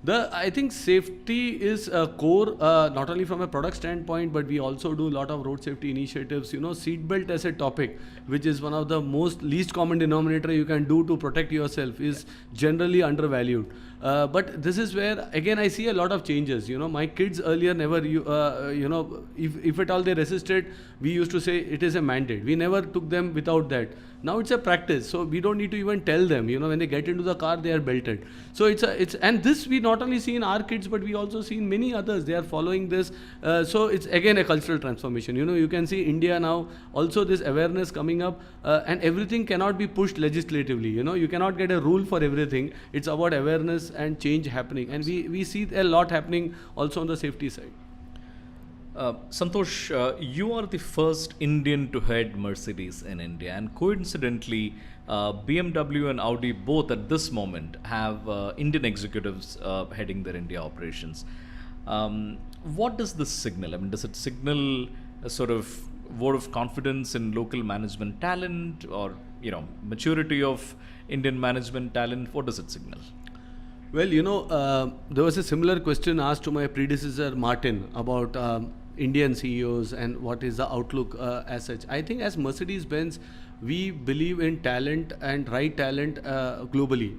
I think safety is a core, not only from a product standpoint, but we also do a lot of road safety initiatives. Seatbelt as a topic, which is one of the most least common denominator you can do to protect yourself, is generally undervalued. But this is where, again, I see a lot of changes. My kids earlier never, if at all they resisted, we used to say it is a mandate. We never took them without that. Now it's a practice, so we don't need to even tell them. When they get into the car, they are belted. So and this we not only see in our kids, but we also see in many others. They are following this. So it's again a cultural transformation. You can see India now also this awareness coming up, and everything cannot be pushed legislatively. You cannot get a rule for everything. It's about awareness and change happening, and we see a lot happening also on the safety side. Santosh, you are the first Indian to head Mercedes in India, and coincidentally, BMW and Audi both at this moment have Indian executives heading their India operations. What does this signal? I mean, does it signal a sort of vote of confidence in local management talent, or maturity of Indian management talent? What does it signal? Well, there was a similar question asked to my predecessor Martin about Indian CEOs and what is the outlook as such. I think as Mercedes-Benz, we believe in talent and right talent globally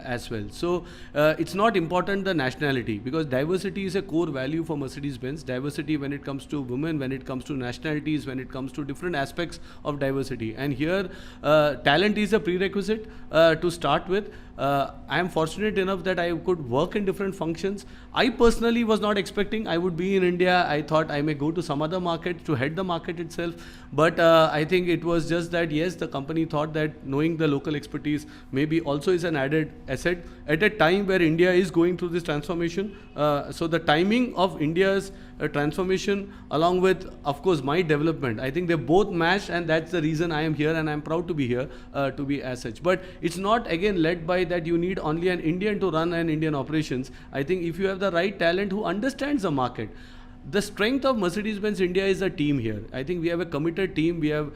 as well. So it's not important the nationality, because diversity is a core value for Mercedes-Benz. Diversity when it comes to women, when it comes to nationalities, when it comes to different aspects of diversity. And here talent is a prerequisite to start with. I am fortunate enough that I could work in different functions. I personally was not expecting I would be in India. I thought I may go to some other market to head the market itself. But I think it was just that, yes, the company thought that knowing the local expertise maybe also is an added asset at a time where India is going through this transformation. So the timing of India's transformation along with, of course, my development, I think they both matched, and that's the reason I am here, and I'm proud to be here to be as such. But it's not again led by that you need only an Indian to run an Indian operations. I think if you have the right talent who understands the market, the strength of Mercedes-Benz India is a team here. I think we have a committed team. We have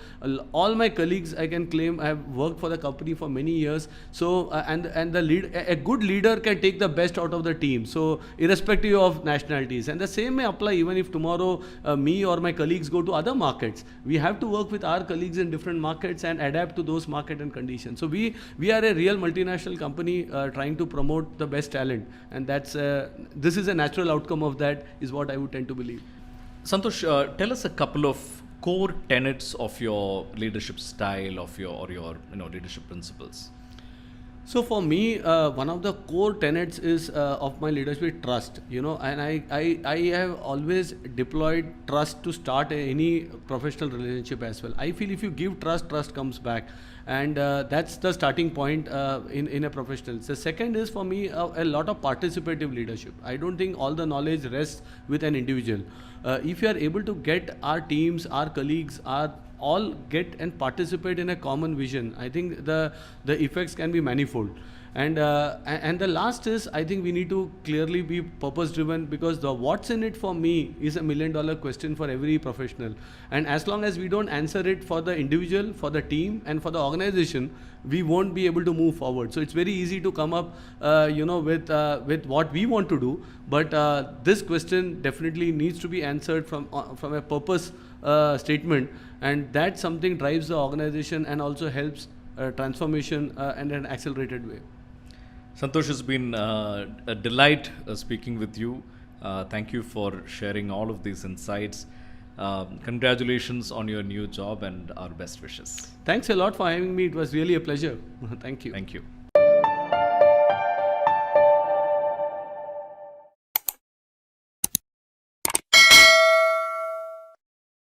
all my colleagues, I can claim, I have worked for the company for many years. So and a good leader can take the best out of the team. So irrespective of nationalities, and the same may apply even if tomorrow me or my colleagues go to other markets. We have to work with our colleagues in different markets and adapt to those market and conditions. So we are a real multinational company trying to promote the best talent, and that's this is a natural outcome of that, is what I would tend to believe. Santosh, tell us a couple of core tenets of your leadership style, of your leadership principles. So for me, one of the core tenets is of my leadership, trust. And I have always deployed trust to start any professional relationship as well. I feel if you give trust, trust comes back. And that's the starting point in a professional. The second is for me a lot of participative leadership. I don't think all the knowledge rests with an individual. If you are able to get our teams, our colleagues, all get and participate in a common vision, I think the effects can be manifold. And the last is, I think we need to clearly be purpose driven, because the what's in it for me is $1 million question for every professional. And as long as we don't answer it for the individual, for the team, and for the organization, we won't be able to move forward. So it's very easy to come up, with what we want to do, but this question definitely needs to be answered from a purpose statement, and that something drives the organization and also helps transformation in an accelerated way. Santosh, has been a delight speaking with you. Thank you for sharing all of these insights. Congratulations on your new job and our best wishes. Thanks a lot for having me. It was really a pleasure. Thank you. Thank you.